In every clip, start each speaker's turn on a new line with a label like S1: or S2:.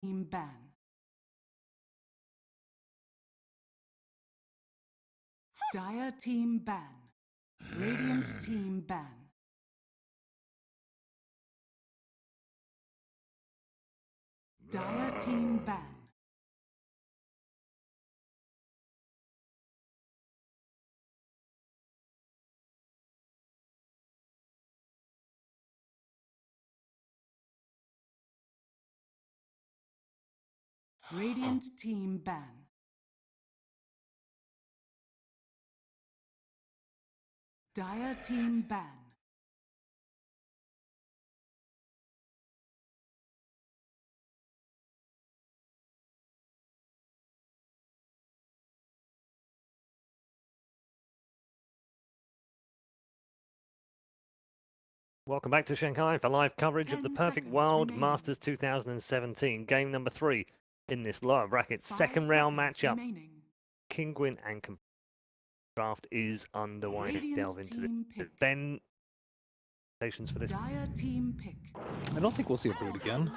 S1: Team ban. Dire team ban. Radiant team ban. Dire team ban. Radiant team ban. Dire team ban.
S2: Welcome back to Shanghai for live coverage of the
S1: 10
S2: Perfect
S1: seconds
S2: World
S1: remaining.
S2: Masters 2017, game number 3 in this lower bracket
S1: 5
S2: second round
S1: seconds
S2: matchup.
S1: remaining.
S2: Kingwin and draft is underway.
S1: Radiant
S2: Delve into
S1: team
S2: the
S1: pick.
S2: Ben. Stations for this.
S1: Dire team pick.
S3: I don't think we'll see a brood again.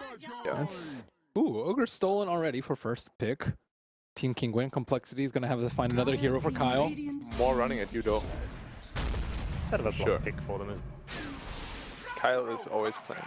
S4: Yeah.
S3: That's... Ooh, Ogre stolen already for first pick. Team King Win Complexity is going to have to find another
S1: Dire
S3: hero for
S1: team
S3: Kyle.
S1: Radiant
S4: More
S1: team.
S4: running at you though.
S2: Bit of a block
S4: Sure.
S2: pick for them.
S4: Kyle is always playing.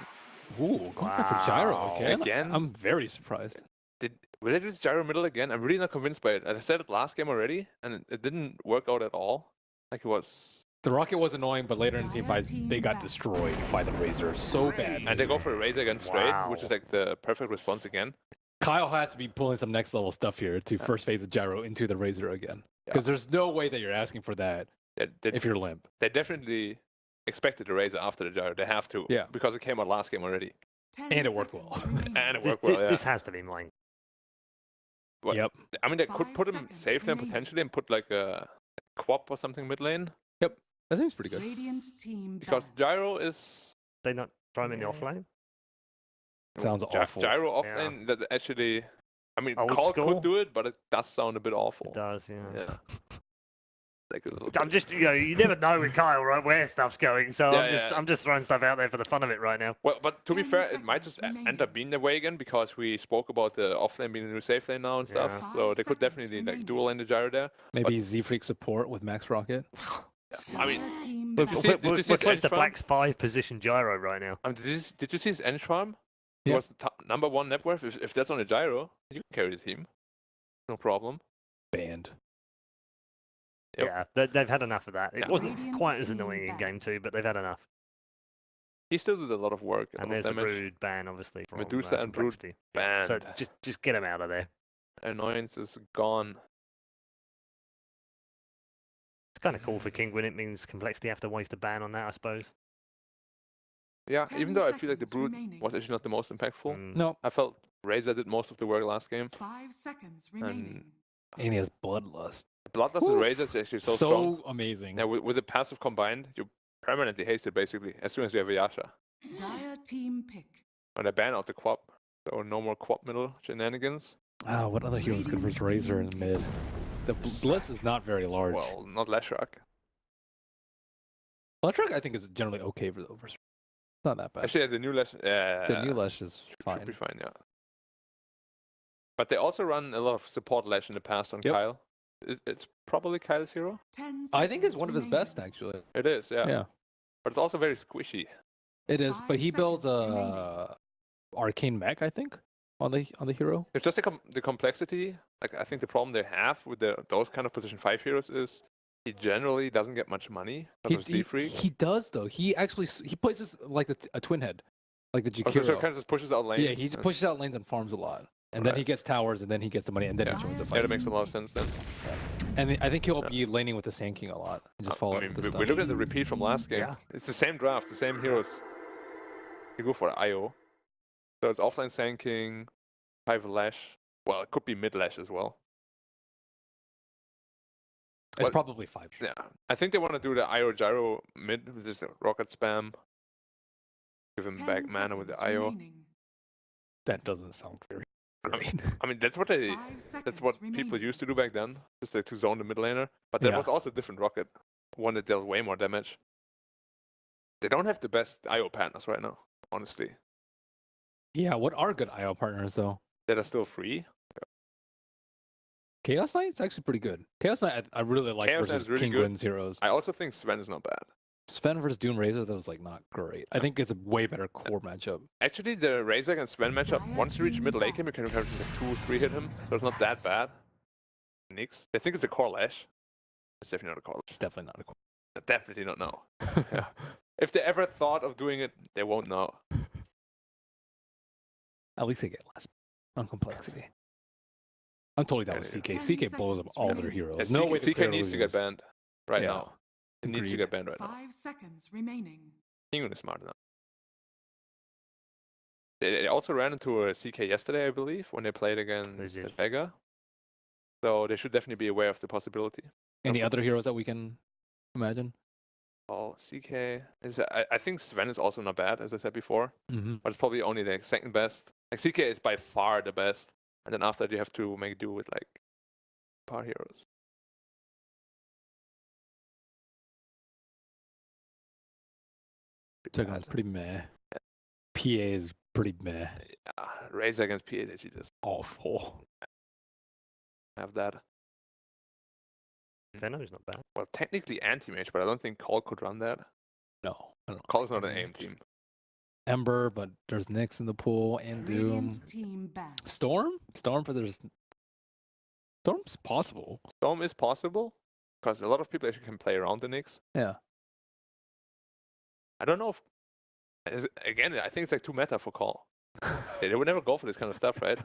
S3: Ooh, going back for Gyro
S2: Wow.
S3: again?
S4: Again?
S3: I'm very surprised.
S4: Will they do Gyro middle again? I'm really not convinced by it. I said it last game already, and it didn't work out at all. Like it was.
S3: The Rocket was annoying, but later in team fights, they got destroyed by the Razor so bad.
S4: And they go for a Razor against straight, which
S2: Wow.
S4: is like the perfect response again.
S3: Kyle has to be pulling some next level stuff here to first phase the Gyro into the Razor again. Because there's no way that you're asking for that if you're limp.
S4: They definitely expected the Razor after the Gyro. They have to.
S3: Yeah.
S4: Because it came out last game already.
S1: 10
S3: And it worked well.
S1: seconds remaining.
S4: And it
S2: This,
S4: worked well, yeah.
S2: this has to be mine.
S4: What?
S3: Yep.
S4: I mean, they could
S1: 5
S4: put him
S1: seconds
S4: safe lane
S1: remaining.
S4: potentially and put like a Quap or something mid lane.
S3: That seems pretty good.
S1: Radiant team
S4: Because
S1: ban.
S4: Gyro is.
S2: They not throw him in the
S4: Yeah.
S2: offlane?
S3: Sounds awful.
S4: Gyro off
S2: Yeah.
S4: lane, that actually. I mean,
S2: Old
S4: coL
S2: school?
S4: could do it, but it does sound a bit awful.
S2: It does, yeah.
S4: Yeah. Like a little
S2: I'm
S4: bit.
S2: just, you never know with Kyle, right, where stuff's going. So
S4: Yeah,
S2: I'm just throwing stuff out there for the fun of it right now.
S4: Well, but to be
S1: 10
S4: fair, it might
S1: seconds
S4: just end
S1: remaining.
S4: up being the way again because we spoke about the offlane being the new safe lane now and stuff.
S2: Yeah.
S4: So
S1: 5
S4: they could
S1: seconds
S4: definitely like
S1: remaining.
S4: dual lane the Gyro there.
S3: Maybe Z-Freak support with Max Rocket.
S4: I mean,
S1: Dire team
S2: We're,
S1: ban.
S4: you see-
S2: we're,
S4: did you
S2: we're
S4: see his
S2: close to
S4: end farm?
S2: Black's 5 position gyro right now.
S4: did you see his end farm?
S3: Yeah.
S4: He was number 1 net worth. If that's on a Gyro, you can carry the team. No problem.
S3: Banned.
S4: Yep.
S2: Yeah, they've had enough of that. It
S4: Yeah.
S2: wasn't
S1: Radiant
S2: quite as
S1: team
S2: annoying in
S1: ban.
S2: game 2, but they've had enough.
S4: He still did a lot of work. A
S2: And
S4: lot
S2: there's
S4: of
S2: the
S4: damage.
S2: Brood ban, obviously. From,
S4: Medusa and Brood
S2: Complexity.
S4: Banned.
S2: So just get him out of there.
S4: Annoyance is gone.
S2: It's kind of cool for Kingwin. It means Complexity have to waste a ban on that, I suppose.
S4: Yeah,
S1: 10
S4: even though I feel like the
S1: seconds
S4: Brood
S1: remaining.
S4: was actually not the most impactful.
S2: Mm.
S3: No,
S4: I felt Razor did most of the work last game.
S1: 5 seconds remaining.
S3: and he has Bloodlust.
S4: Bloodlust and
S3: Woof.
S4: Razor is actually so strong.
S3: amazing.
S4: Yeah, with the passive combined, you permanently haste it basically as soon as you have a Yasha.
S1: Dire team pick.
S4: And they ban out the Quap, so no more Quap middle shenanigans.
S3: Ah, what other hero is good versus Razor in the mid? The Bliss is not very large.
S4: Well, not Leshrac.
S3: Electric, I think, is generally okay for the overs. Not that bad.
S4: Actually, the new Lesh.
S3: The new Lesh is
S4: should
S3: fine.
S4: be fine, yeah. But they also run a lot of support Lesh in the past on
S3: Yep.
S4: Kyle. It's probably Kyle's hero.
S1: 10
S3: I think it's
S1: seconds
S3: one of his
S1: remaining.
S3: best, actually.
S4: It is, yeah.
S3: Yeah,
S4: But it's also very squishy.
S3: it is.
S1: 5
S3: But he builds
S1: seconds
S3: a
S1: remaining.
S3: arcane mech, I think, on the hero.
S4: It's just the complexity. Like I think the problem they have with those kind of position 5 heroes is he generally doesn't get much money because of Z-Freak.
S3: He does though. He actually he plays this like a twin head, like the
S4: Also,
S3: Jakiro.
S4: so it kind of just pushes out lanes.
S3: Yeah, he just pushes out lanes and farms a lot, and then he
S4: Right.
S3: gets towers, and then he gets the money, and then he joins the
S4: Yeah,
S3: fight.
S4: that makes a lot of sense then.
S3: And I think he'll be laning with the Sand King a lot. And just follow
S4: I
S3: up
S4: mean,
S3: with the
S4: we
S3: stuff.
S4: look at the repeat from last game.
S2: Yeah.
S4: It's the same draft, the same heroes. You go for IO. So it's offline Sand King, 5 Lash. Well, it could be mid Lash as well.
S3: It's
S4: Well,
S3: probably 5.
S4: Yeah, I think they want to do the IO Gyro mid with this rocket spam. Give him
S1: 10
S4: back mana with the
S1: seconds
S4: IO.
S1: remaining.
S3: That doesn't sound very great.
S4: I mean, that's what
S1: 5
S4: that's
S1: seconds
S4: what people
S1: remaining.
S4: used to do back then, just like to zone the mid laner. But there
S3: Yeah.
S4: was also a different rocket, one that dealt way more damage. They don't have the best IO partners right now, honestly.
S3: Yeah, what are good IO partners though?
S4: that are still free.
S3: Chaos Knight's actually pretty good. Chaos Knight, I really like
S4: Chaos
S3: versus
S4: Knight's really good.
S3: Penguin's heroes.
S4: I also think Sven is not bad.
S3: Sven versus Doom Razor, that was like not great. I think it's a way better core matchup.
S4: Actually, the Razor against Sven matchup, once you reach mid late game, you can have like 2-3 hit him, so it's not that bad. Nix. I think it's a coL. It's definitely not a coL.
S3: It's definitely not a core.
S4: Definitely not know. Yeah. If they ever thought of doing it, they won't know.
S3: At least they get less on complexity. I'm totally down with CK. CK blows up all their heroes.
S4: Yeah,
S3: No way
S4: CK needs to get banned right
S3: Yeah.
S4: now. It needs to
S3: Agreed.
S4: get banned right now.
S1: 5 seconds remaining.
S4: Penguin is smart enough. They also ran into a CK yesterday, I believe, when they played against
S2: did.
S4: Vega. So they should definitely be aware of the possibility.
S3: Any other heroes that we can imagine?
S4: Oh, CK is. I think Sven is also not bad, as I said before,
S3: Mm-hmm.
S4: but it's probably only the second best. Like CK is by far the best, and then after that you have to make do with like par heroes.
S3: Second one's pretty meh. PA is pretty meh.
S4: Yeah, Razor against PA is actually just
S3: Awful.
S4: have that.
S2: Venom's not bad.
S4: Well, technically anti-mage, but I don't think coL could run that.
S3: No. I don't
S4: coL is not an aim team.
S3: Ember, but there's Nyx in the pool and Doom.
S1: Radiant team banned.
S3: Storm? Storm's possible.
S4: Storm is possible, because a lot of people actually can play around the Nyx.
S3: Yeah.
S4: I don't know if... Again, I think it's like too meta for coL. They would never go for this kind of stuff, right?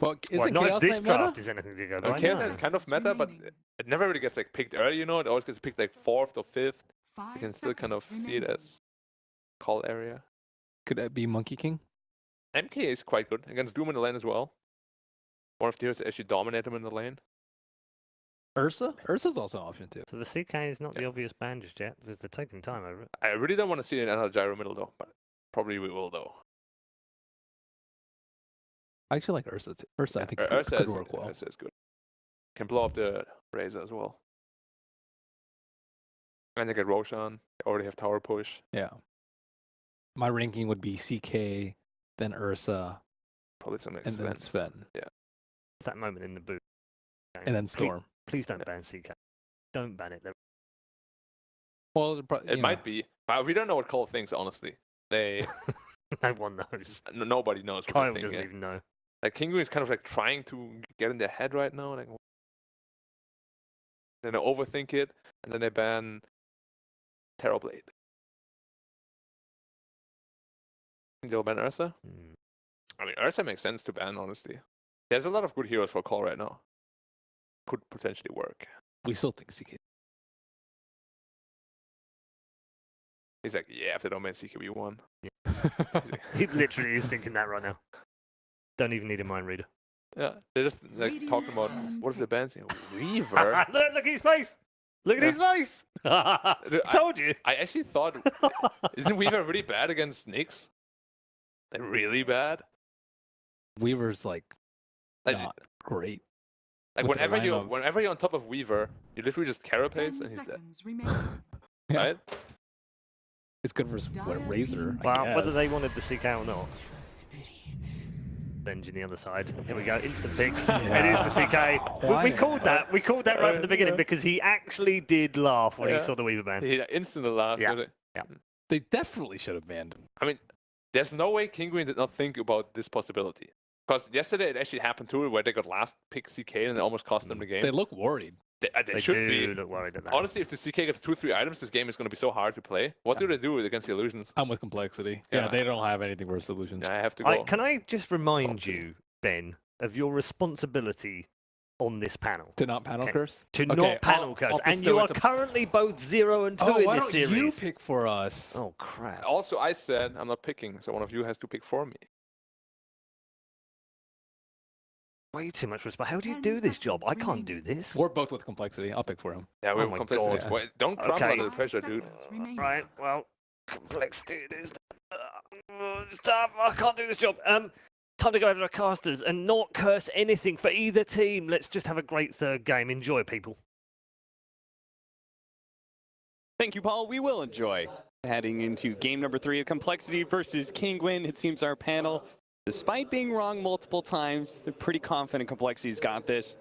S3: Well, is
S2: Well,
S3: it
S2: not
S3: Chaos
S2: if this
S3: Knight meta?
S2: draft is anything to go by.
S4: Chaos
S2: no.
S4: Knight is kind of meta, but it never really gets like picked early, you know? It always gets picked like 4th or 5th.
S1: 5
S4: You can still kind of
S1: seconds
S4: see it
S1: remaining.
S4: as coL area.
S3: Could that be Monkey King?
S4: MK is quite good against Doom in the lane as well. One of the heroes that actually dominate him in the lane.
S3: Ursa? Ursa's also an option too.
S2: So the CK is not the
S4: Yeah.
S2: obvious ban just yet, because they're taking time over it.
S4: I really don't want to see another gyro middle though, but probably we will though.
S3: I actually like Ursa too. Ursa, I think,
S4: Ursa
S3: could
S4: is,
S3: work well.
S4: Ursa is good. Can blow up the Razor as well. And they get Roshan. They already have tower push.
S3: Yeah. My ranking would be CK, then Ursa,
S4: Probably some next
S3: and then
S4: event.
S3: Sven,
S2: It's that moment in the booth.
S3: and then Storm.
S2: Please don't
S4: Yeah.
S2: ban CK. Don't ban it. They're-
S3: Well,
S4: It might be, but we don't know what coL thinks. Honestly, they
S2: no one knows.
S4: nobody knows what
S2: Kyle
S4: they think.
S2: doesn't
S4: Yeah.
S2: even know.
S4: Like Kingu is kind of like trying to get in their head right now. Like, then they overthink it, and then they ban Terrorblade. Think they'll ban Ursa?
S2: Hmm.
S4: I mean, Ursa makes sense to ban, honestly. There's a lot of good heroes for coL right now. Could potentially work.
S3: We still think CK.
S4: He's like, yeah, if they don't ban CK, we won.
S2: He literally is thinking that right now. Don't even need a mind reader.
S4: Yeah, they're just like talking about what if the ban's Weaver.
S2: Look at his face. Look at his face.
S4: Dude,
S2: Told you.
S4: I actually thought, isn't Weaver really bad against Nyx? Like really bad?
S3: Weaver's like
S4: Like,
S3: not great.
S4: like
S3: with the
S4: whenever you're on top of Weaver, you literally just
S1: 10
S4: carapace and he's dead,
S1: seconds remaining.
S3: Yeah.
S4: right?
S3: It's good versus what, Razor. I
S2: Well, whether
S3: guess.
S2: they wanted the CK or not. Engine the other side. Here we go. Instant pick. It is the CK. We
S3: Why?
S2: called that. We called that right from the beginning
S4: Yeah.
S2: because he actually did laugh when he
S4: Yeah.
S2: saw the Weaver ban.
S4: He instantly laughed.
S2: Yeah.
S4: Was it?
S3: They definitely should have banned him.
S4: I mean, there's no way Kinguin did not think about this possibility. Because yesterday it actually happened too, where they got last pick CK and it almost cost them the game.
S3: They look worried.
S4: They
S2: They
S4: should
S2: do
S4: be.
S2: look worried at that.
S4: Honestly, if the CK gets 2-3 items, this game is going to be so hard to play. What do they do against the illusions?
S3: I'm with complexity. Yeah,
S4: Yeah.
S3: they don't have anything for solutions.
S4: I have to go.
S2: Can I just remind you, Ben, of your responsibility on this panel?
S3: To not panel
S2: Okay.
S3: curse?
S2: To
S3: Okay,
S2: not panel
S3: I'll
S2: curse. And
S3: bestow
S2: you
S3: it
S2: are
S3: to-
S2: currently both 0 and 2
S3: Oh,
S2: in
S3: why
S2: this
S3: don't
S2: series.
S3: you pick for us?
S2: Oh, crap.
S4: Also, I said I'm not picking, so one of you has to pick for me.
S2: Way too much respect. How do you
S1: 10
S2: do this job? I
S1: seconds
S2: can't do
S1: remaining.
S2: this.
S3: We're both with complexity. I'll pick for him.
S4: Yeah, we're
S2: my
S4: completely.
S2: God.
S4: Wait, don't crumble
S2: Okay.
S4: under the
S1: 5
S4: pressure, dude.
S1: seconds remaining.
S2: Right, well, complexity it is. Stop, I can't do this job. Time to go over to casters and not curse anything for either team. Let's just have a great third game. Enjoy, people.
S5: Thank you, Paul. We will enjoy heading into game number 3 of Complexity versus Kinguin. It seems our panel Despite being wrong multiple times, they're pretty confident Complexity's got this,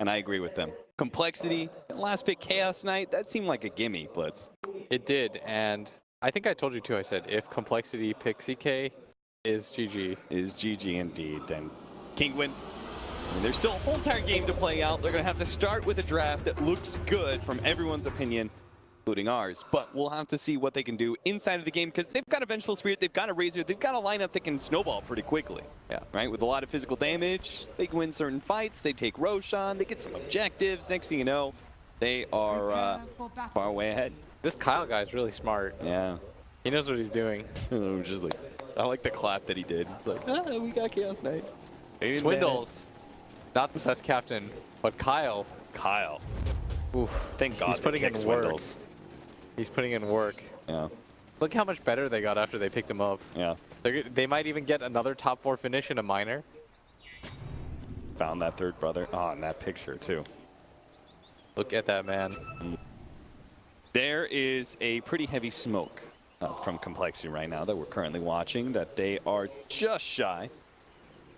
S5: and I agree with them. Complexity, last pick Chaos Knight, that seemed like a gimme, Blitz.
S3: It did, and I think I told you too. I said if Complexity picks CK, is GG.
S5: Is GG indeed. And Kingwin, I mean, there's still a whole entire game to play out. They're going to have to start with a draft that looks good from everyone's opinion, including ours. But we'll have to see what they can do inside of the game because they've got a Vengeful Spirit, they've got a Razor, they've got a lineup that can snowball pretty quickly.
S3: Yeah.
S5: Right? With a lot of physical damage, they can win certain fights, they take Roshan, they get some objectives. Next thing you know, they are
S1: Prepare for battle.
S5: far away ahead.
S3: This Kyle guy is really smart.
S5: Yeah.
S3: He knows what he's doing.
S5: Just like, I like the clap that he did. Like, we got Chaos Knight. Ain't
S3: Swindles, not the best captain, but Kyle.
S5: bad. Kyle.
S3: Oof.
S5: Thank God
S3: He's putting
S5: they
S3: in
S5: kicked
S3: work.
S5: Swindles.
S3: He's putting in work.
S5: Yeah.
S3: Look how much better they got after they picked him up.
S5: Yeah.
S3: They might even get another top 4 finish in a minor.
S5: Found that third brother. Oh, and that picture too.
S3: Look at that, man.
S5: There is a pretty heavy smoke from Complexity right now that we're currently watching, that they are just shy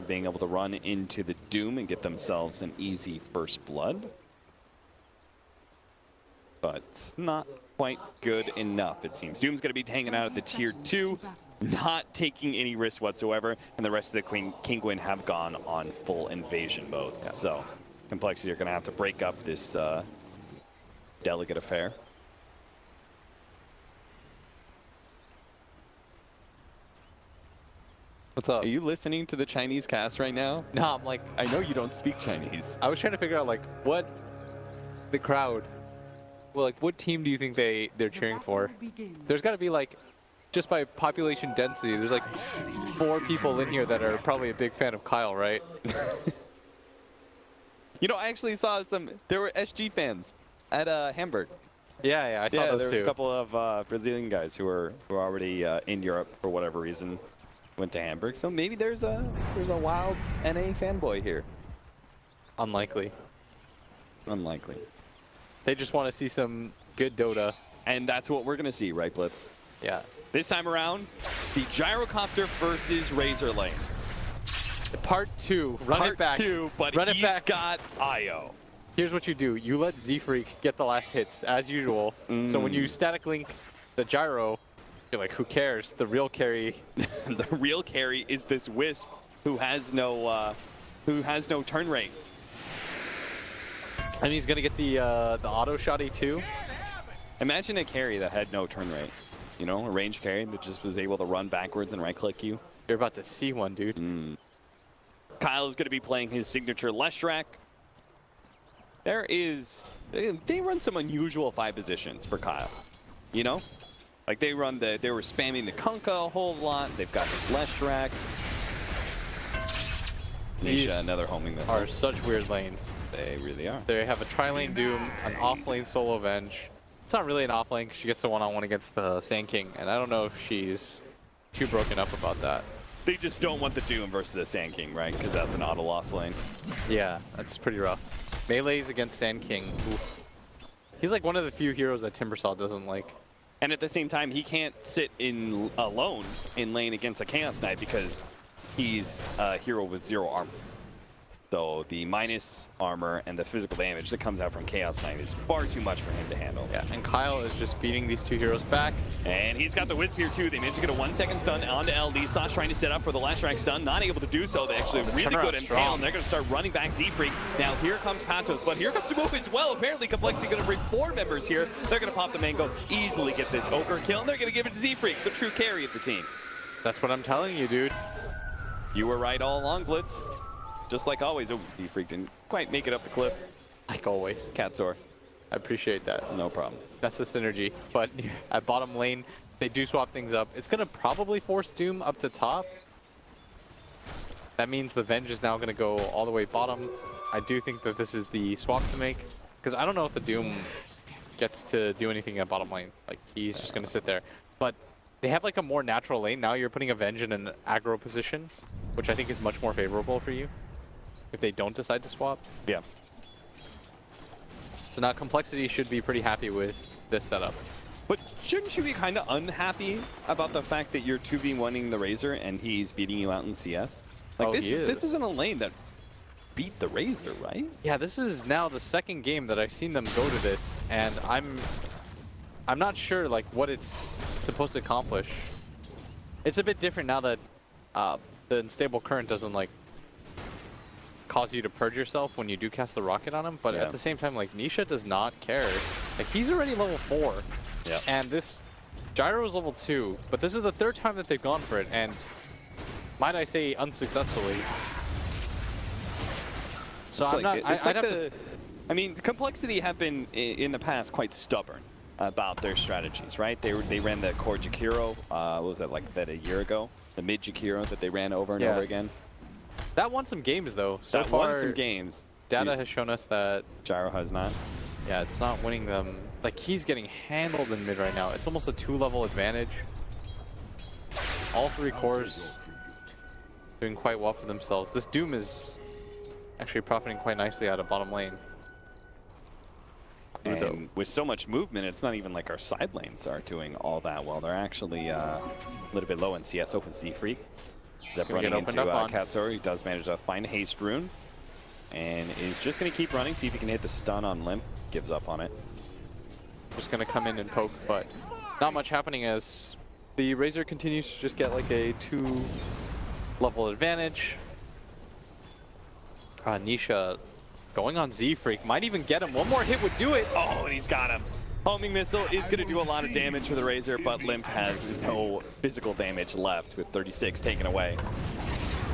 S5: of being able to run into the Doom and get themselves an easy first blood. But not quite good enough, it seems. Doom's going to be hanging out at the tier 2, not taking any risks whatsoever, and the rest of the Kingwin have gone on full invasion mode.
S3: Yeah.
S5: So Complexity are going to have to break up this delicate affair.
S3: What's up?
S5: Are you listening to the Chinese cast right now?
S3: No, I'm like,
S5: I know you don't speak Chinese.
S3: I was trying to figure out like what the crowd, well, like what team do you think they're cheering for? There's got to be like, just by population density, there's like 4 people in here that are probably a big fan of Kyle, right?
S5: You know, I actually saw there were SG fans at Hamburg.
S3: Yeah, I saw
S5: Yeah,
S3: those
S5: there was
S3: too.
S5: a couple of Brazilian guys who were already in Europe for whatever reason, went to Hamburg. So maybe there's a wild NA fanboy here.
S3: Unlikely.
S5: Unlikely.
S3: They just want to see some good Dota.
S5: And that's what we're gonna see, right, Blitz?
S3: Yeah.
S5: This time around, the Gyrocopter versus Razor lane.
S3: Part 2, run
S5: Part
S3: it back.
S5: 2, but
S3: run
S5: he's
S3: it back.
S5: got IO.
S3: Here's what you do. You let Z-Freak get the last hits, as usual. So when you static link the gyro, you're like, who cares? The real carry.
S5: The real carry is this Wisp who has no turn rate.
S3: And he's going to get the auto shotty too.
S5: Imagine a carry that had no turn rate. You know, a range carry that just was able to run backwards and right-click you.
S3: You're about to see one, dude.
S5: Kyle is going to be playing his signature Leshrac. They run some unusual 5 positions for Kyle. You know? Like they were spamming the Kunkka a whole lot. They've got this Leshrac.
S3: These
S5: Nisha, another homing missile.
S3: are such weird lanes.
S5: They really are.
S3: They have a tri-lane Doom, an off-lane solo Venge. It's not really an off-lane 'cause she gets the one-on-one against the Sand King, and I don't know if she's too broken up about that.
S5: They just don't want the Doom versus the Sand King, right? Because that's an auto-loss lane.
S3: Yeah, that's pretty rough. Melees against Sand King. Oof. He's like one of the few heroes that Timbersaw doesn't like.
S5: And at the same time, he can't sit in alone in lane against a Chaos Knight because he's a hero with 0 armor. So the minus armor and the physical damage that comes out from Chaos Knight is far too much for him to handle.
S3: Yeah, and Kyle is just beating these 2 heroes back.
S5: And he's got the Wisp here too. They managed to get a 1-second stun onto LD. Sash trying to set up for the Leshrac stun, not able to do so. They actually really
S3: turnaround
S5: good in
S3: strong.
S5: Pale, and they're going to start running back Z-Freak. Now here comes Patos, but here comes the move as well. Apparently Complexity going to bring 4 members here. They're going to pop the mango, easily get this Ogre kill, and they're going to give it to Z-Freak, the true carry of the team.
S3: That's what I'm telling you, dude.
S5: You were right all along, Blitz. Just like always. Oh, Z-Freak didn't quite make it up the cliff.
S3: Like always.
S5: Catzor,
S3: I appreciate that.
S5: no problem.
S3: That's the synergy. But at bottom lane, they do swap things up. It's going to probably force Doom up to top. That means the Venge is now going to go all the way bottom. I do think that this is the swap to make. Because I don't know if the Doom gets to do anything at bottom lane. Like, he's just going to sit there. But they have like a more natural lane. Now you're putting a Venge in an aggro position, which I think is much more favorable for you if they don't decide to swap.
S5: Yeah.
S3: So now Complexity should be pretty happy with this setup.
S5: But shouldn't you be kind of unhappy about the fact that you're 2v1ing the Razor and he's beating you out in CS? Like,
S3: Oh,
S5: this
S3: he is.
S5: isn't a lane that beat the Razor, right?
S3: Yeah, this is now the second game that I've seen them go to this, and I'm not sure like what it's supposed to accomplish. It's a bit different now that the unstable current doesn't like cause you to purge yourself when you do cast the rocket on him, but
S5: Yeah.
S3: at the same time, like Nisha does not care. Like he's already level 4,
S5: Yeah.
S3: and this Gyro is level 2, but this is the third time that they've gone for it, and might I say unsuccessfully. So
S5: It's
S3: I'm
S5: like,
S3: not.
S5: it's
S3: I'd
S5: like
S3: have to.
S5: I mean, Complexity have been in the past quite stubborn about their strategies, right? They ran the core Jakiro, what was that, like that a year ago? The mid Jakiro that they ran over and
S3: Yeah.
S5: over again.
S3: That won some games though. So
S5: That
S3: far,
S5: won some games.
S3: data has shown us that
S5: Gyro has not.
S3: yeah, it's not winning them. Like he's getting handled in mid right now. It's almost a 2-level advantage. All 3 cores doing quite well for themselves. This Doom is actually profiting quite nicely out of bottom lane.
S5: And with so much movement, it's not even like our side lanes are doing all that well. They're actually a little bit low in CS open Z-Freak. Up
S3: gonna get
S5: running
S3: opened
S5: into
S3: up on.
S5: Katsura. He does manage to find Haste Rune. And is just going to keep running, see if he can hit the stun on Limp. Gives up on it.
S3: Just gonna come in and poke, but not much happening as the Razor continues to just get like a 2-level advantage. Nisha going on Z-Freak might even get him. One more hit would do it.
S5: Oh, and he's got him. Homing Missile is going to do a lot of damage for the Razor, but Limp has no physical damage left with 36 taken away.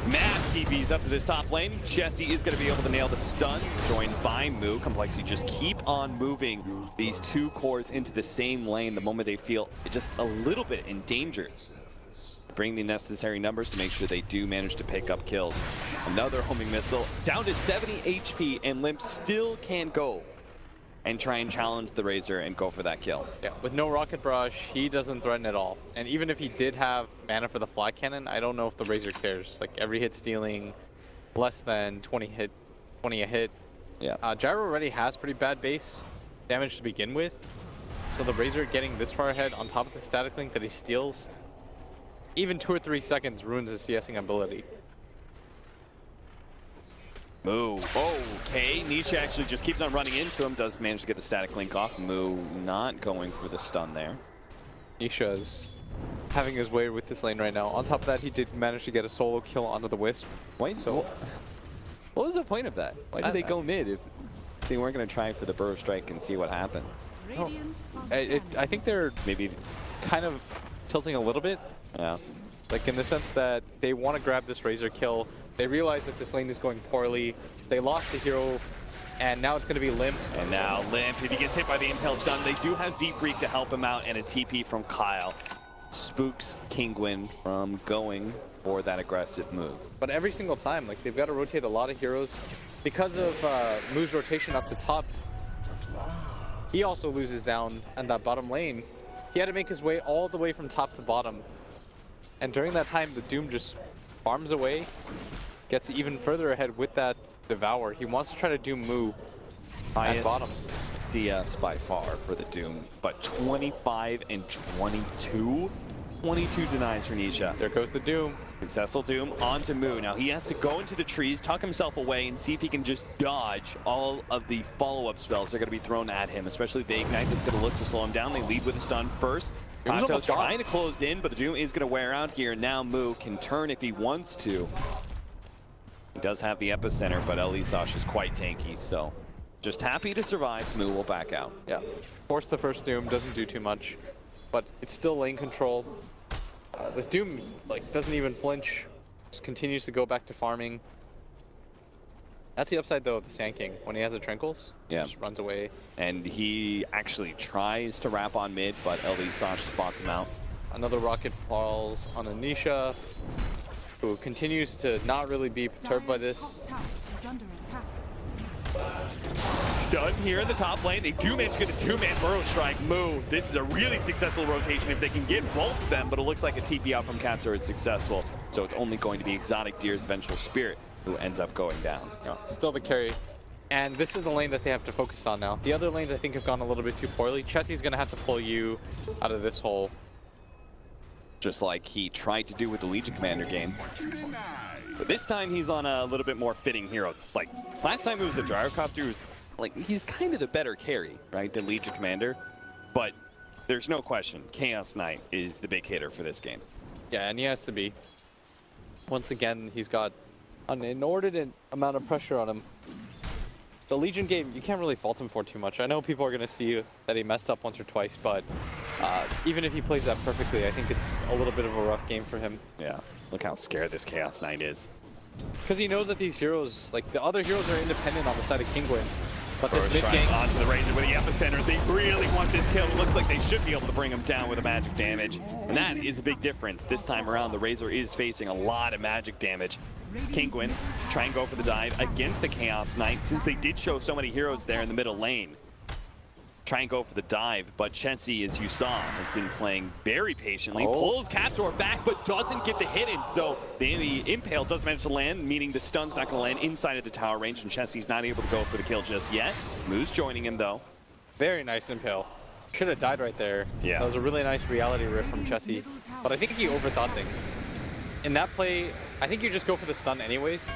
S5: Mass TPs up to this top lane. Jesse is going to be able to nail the stun, joined by Moo. Complexity just keep on moving these 2 cores into the same lane the moment they feel just a little bit in danger. Bring the necessary numbers to make sure they do manage to pick up kills. Another homing missile, down to 70 HP, and Limp still can go and try and challenge the Razor and go for that kill.
S3: Yeah, with no Rocket Barrage, he doesn't threaten at all. And even if he did have mana for the Fly Cannon, I don't know if the Razor cares. Like every hit stealing less than 20 a hit.
S5: Yeah.
S3: Gyro already has pretty bad base damage to begin with. So the Razor getting this far ahead on top of the static link that he steals, even 2 or 3 seconds ruins his CSing ability.
S5: Moo. Okay, Nisha actually just keeps on running into him, does manage to get the static link off. Moo not going for the stun there.
S3: Nisha's having his way with this lane right now. On top of that, he did manage to get a solo kill onto the Wisp.
S5: Wait, so what was the point of that? Why did they go mid if they weren't going to try for the Burrow Strike and see what happened?
S3: I think they're
S5: Maybe,
S3: kind of tilting a little bit.
S5: yeah.
S3: Like in the sense that they want to grab this Razor kill. They realize that this lane is going poorly. They lost the hero, and now it's going to be Limp.
S5: And now Limp, if he gets hit by the Impel stun, they do have Z-Freak to help him out, and a TP from Kyle. Spooks Kingwin from going for that aggressive move.
S3: But every single time, like they've got to rotate a lot of heroes. Because of Moo's rotation up the top, he also loses down in that bottom lane. He had to make his way all the way from top to bottom. And during that time, the Doom just farms away, gets even further ahead with that Devour. He wants to try to do Moo at bottom.
S5: CS by far for the Doom, but 25 and 22. 22 denies for Nisha.
S3: There goes the Doom.
S5: Successful Doom onto Moo. Now he has to go into the trees, tuck himself away, and see if he can just dodge all of the follow-up spells that are going to be thrown at him, especially the Ignite that's going to look to slow him down. They lead with a stun first. Panto's trying to close in, but the Doom is going to wear out here. Now Moo can turn if he wants to. He does have the epicenter, but Elisash is quite tanky, so just happy to survive. Moo will back out.
S3: Yeah, force the first Doom, doesn't do too much, but it's still lane control. This Doom like doesn't even flinch, just continues to go back to farming. That's the upside though of the Sand King. When he has the Trinkles, he just runs away.
S5: And he actually tries to wrap on mid, but Elisash spots him out.
S3: Another rocket falls on Anisha, who continues to not really be perturbed by this.
S1: Is under attack.
S5: Stun here in the top lane. They do manage to get a 2-man Burrow Strike. Moo. This is a really successful rotation if they can get both of them, but it looks like a TP out from Katsura is successful. So it's only going to be Exotic Deer's Vengeful Spirit who ends up going down.
S3: Still the carry. And this is the lane that they have to focus on now. The other lanes, I think, have gone a little bit too poorly. Chessie's going to have to pull you out of this hole.
S5: Just like he tried to do with the Legion Commander game. But this time he's on a little bit more fitting hero. Like, last time it was the Gyrocopter, was like, he's kind of the better carry, right, than Legion Commander. But there's no question, Chaos Knight is the big hitter for this game.
S3: Yeah, and he has to be. Once again, he's got an inordinate amount of pressure on him. The Legion game, you can't really fault him for too much. I know people are going to see that he messed up once or twice, but even if he plays that perfectly, I think it's a little bit of a rough game for him.
S5: Yeah, look how scared this Chaos Knight is.
S3: Because he knows that these heroes, like the other heroes, are independent on the side of Kingwin. But this mid game
S5: onto the Razor with the epicenter. They really want this kill. It looks like they should be able to bring him down with a magic damage. And that is a big difference. This time around, the Razor is facing a lot of magic damage. Kingwin try and go for the dive against the Chaos Knight, since they did show so many heroes there in the middle lane. Try and go for the dive, but Chessie, as you saw, has been playing very patiently. Pulls KATZOR back, but doesn't get the hit in. So the Impale does manage to land, meaning the stun's not going to land inside of the tower range, and Chessie's not able to go for the kill just yet. Moose joining him, though.
S3: Very nice Impale. Should have died right there.
S5: Yeah.
S3: That was a really nice reality riff from Chessie. But I think he overthought things. In that play, I think you just go for the stun anyways.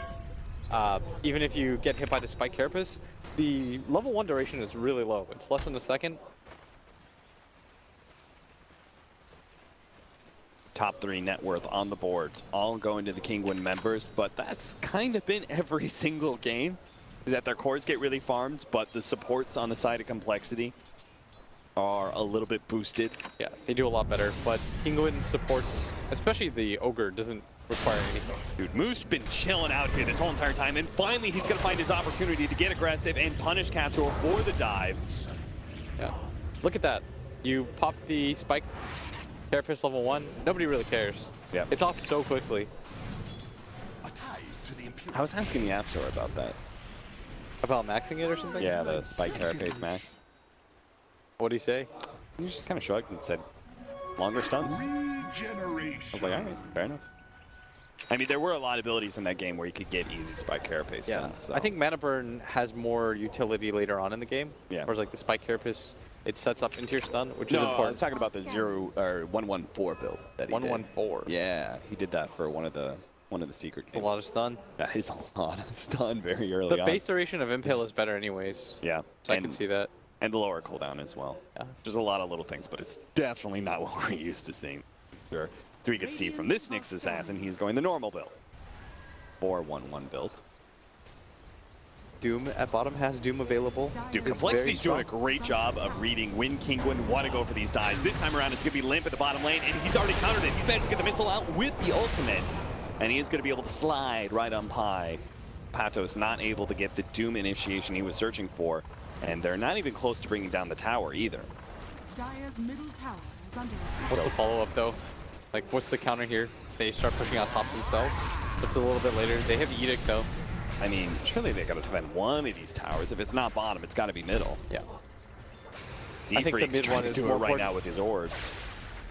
S3: Even if you get hit by the Spike Carapace, the level 1 duration is really low. It's less than a second.
S5: Top 3 net worth on the boards, all going to the Kingwin members, but that's kind of been every single game, is that their cores get really farmed, but the supports on the side of Complexity are a little bit boosted.
S3: Yeah, they do a lot better, but Kingwin supports, especially the Ogre, doesn't require anything.
S5: Dude, Moose been chilling out here this whole entire time, and finally he's going to find his opportunity to get aggressive and punish KATZOR for the dive.
S3: Yeah, look at that. You pop the Spike Carapace level 1, nobody really cares.
S5: Yeah,
S3: it's off so quickly.
S5: I was asking the App Store about that.
S3: About maxing it or something?
S5: Yeah, the Spike Carapace max.
S3: What did he say?
S5: He just kind of shrugged and said, longer stuns. I was like, all right, fair enough. I mean, there were a lot of abilities in that game where you could get easy Spike Carapace stuns. So.
S3: I think Mana Burn has more utility later on in the game.
S5: Yeah.
S3: Whereas like the Spike Carapace, it sets up into your stun, which is
S5: I
S3: important.
S5: was talking about the 114 build that he
S3: 114.
S5: did. Yeah, he did that for one of the secret games.
S3: A lot of stun.
S5: That is a lot of stun very early
S3: The
S5: on.
S3: base duration of Impale is better anyways.
S5: Yeah.
S3: So I can see that.
S5: And the lower cooldown as well.
S3: Yeah.
S5: Just a lot of little things, but it's definitely not what we're used to seeing. Sure. So we could see from this Nyx Assassin, he's going the normal build. Or 1-1 build.
S3: Doom at bottom has Doom available.
S5: Dude, Complexity's doing a great job of reading when Kingwin want to go for these dives. This time around, it's going to be Limp at the bottom lane, and he's already countered it. He's managed to get the missile out with the ultimate, and he is going to be able to slide right on high. Patos not able to get the Doom initiation he was searching for, and they're not even close to bringing down the tower either.
S1: Dire's middle tower is under attack.
S3: What's the follow-up though? Like, what's the counter here? They start pushing out top themselves. It's a little bit later. They have Edict though.
S5: I mean, surely they got to defend one of these towers. If it's not bottom, it's got to be middle.
S3: Yeah. I think the mid one is
S5: more
S3: more
S5: right
S3: important.
S5: now with his orbs.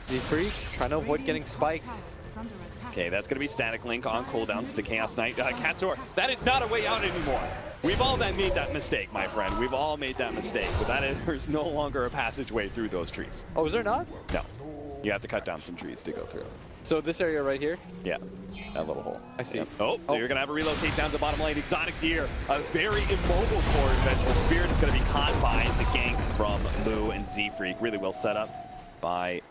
S3: The Freak trying to avoid getting spiked.
S5: Okay, that's going to be static link on cooldown to the Chaos Knight. KATZOR, that is not a way out anymore. We've all made that mistake, my friend. We've all made that mistake. But there's no longer a passageway through those trees.
S3: Oh, is there not?
S5: No. You have to cut down some trees to go through.
S3: So this area right here?
S5: Yeah, that little hole.
S3: I see.
S5: Yep. Oh, so you're going to have a relocate down to the bottom lane. Exotic Deer, a very immobile core. Vengeful Spirit is going to be caught by the gank from Moo and Z-Freak. Really well set up by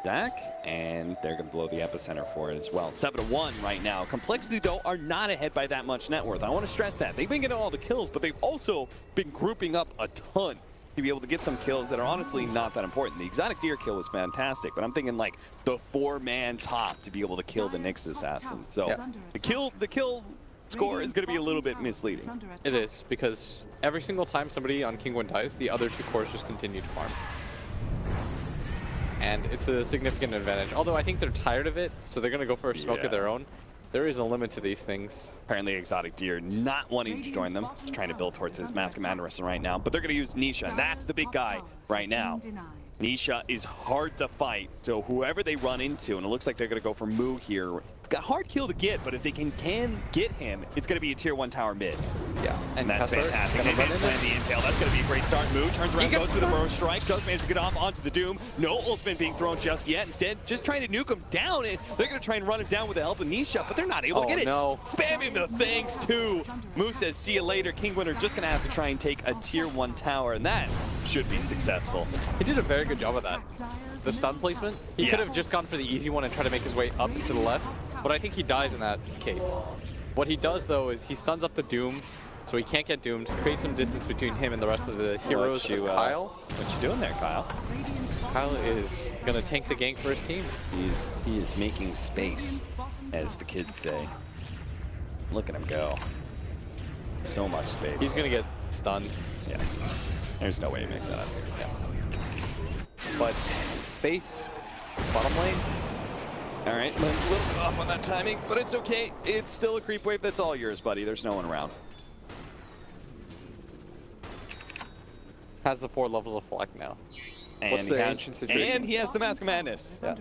S5: Dak, and they're going to blow the epicenter for it as well. 7-1 right now. Complexity, though, are not ahead by that much net worth. I want to stress that. They've been getting all the kills, but they've also been grouping up a ton to be able to get some kills that are honestly not that important. The Exotic Deer kill was fantastic, but I'm thinking like the 4-man top to be able to kill the Nyx Assassin. So the kill score is going to be a little bit misleading.
S3: It is, because every single time somebody on Kingwin dies, the other two cores just continue to farm. And it's a significant advantage. Although I think they're tired of it, so they're going to go for a smoke of their own. There is a limit to these things.
S5: Apparently Exotic Deer not wanting to join them. He's trying to build towards his Mask of Mandarin right now. But they're going to use Nisha, and that's the big guy right now. Nisha is hard to fight, so whoever they run into, and it looks like they're going to go for Moo here. It's got a hard kill to get, but if they can get him, it's going to be a tier 1 tower mid.
S3: Yeah,
S5: And that's
S3: Kessler
S5: fantastic.
S3: gonna
S5: They
S3: run in
S5: plan the impale. That's going to be a great start. Move turns around, goes to the burrow strike. Does manage to get off onto the Doom. No ultimate being thrown just yet. Instead, just trying to nuke him down. And they're going to try and run him down with the help of Nisha, but they're not able to get it.
S3: No.
S5: Spamming the thanks too. Moose says, see you later. Kingwin are just going to have to try and take a tier 1 tower, and that should be successful.
S3: He did a very good job of that. The stun placement, he could have just gone for the easy one and tried to make his way up to the left, but I think he dies in that case. What he does though is he stuns up the Doom, so he can't get doomed, create some distance between him and the rest of the heroes. Kyle.
S5: What you doing there, Kyle?
S3: Kyle is going to tank the gank for his team.
S5: He is making space, as the kids say. Look at him go. So much space.
S3: He's going to get stunned.
S5: Yeah. There's no way he makes that up.
S3: Yeah. But space, bottom lane.
S5: All right, Lynn's a little bit off on that timing, but it's okay. It's still a creep wave that's all yours, buddy. There's no one around.
S3: Has the 4 levels of flak now.
S5: And
S3: What's the ancient situation?
S5: And he has the Mask of Madness.
S3: Yeah.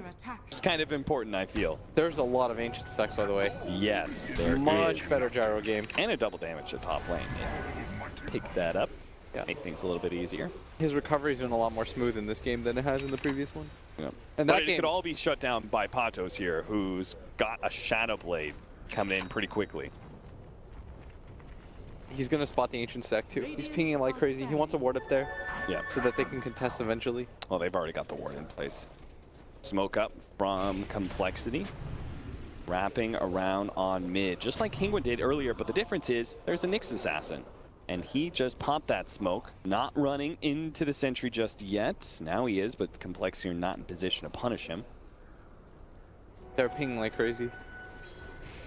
S5: It's kind of important, I feel.
S3: There's a lot of ancient stacks, by the way.
S5: Yes, there
S3: Much
S5: is.
S3: better gyro game.
S5: And a double damage at top lane. Yeah. Pick that up.
S3: Yeah.
S5: Make things a little bit easier.
S3: His recovery's been a lot more smooth in this game than it has in the previous one.
S5: Yeah.
S3: And
S5: But
S3: that
S5: it
S3: game
S5: could all be shut down by Patos here, who's got a Shadow Blade coming in pretty quickly.
S3: he's going to spot the ancient stack too. He's pinging like crazy. He wants a ward up there.
S5: Yeah.
S3: So that they can contest eventually.
S5: Well, they've already got the ward in place. Smoke up from Complexity. Wrapping around on mid, just like Kingwin did earlier, but the difference is there's a Nyx Assassin. And he just popped that smoke, not running into the sentry just yet. Now he is, but Complexity are not in position to punish him.
S3: They're pinging like crazy.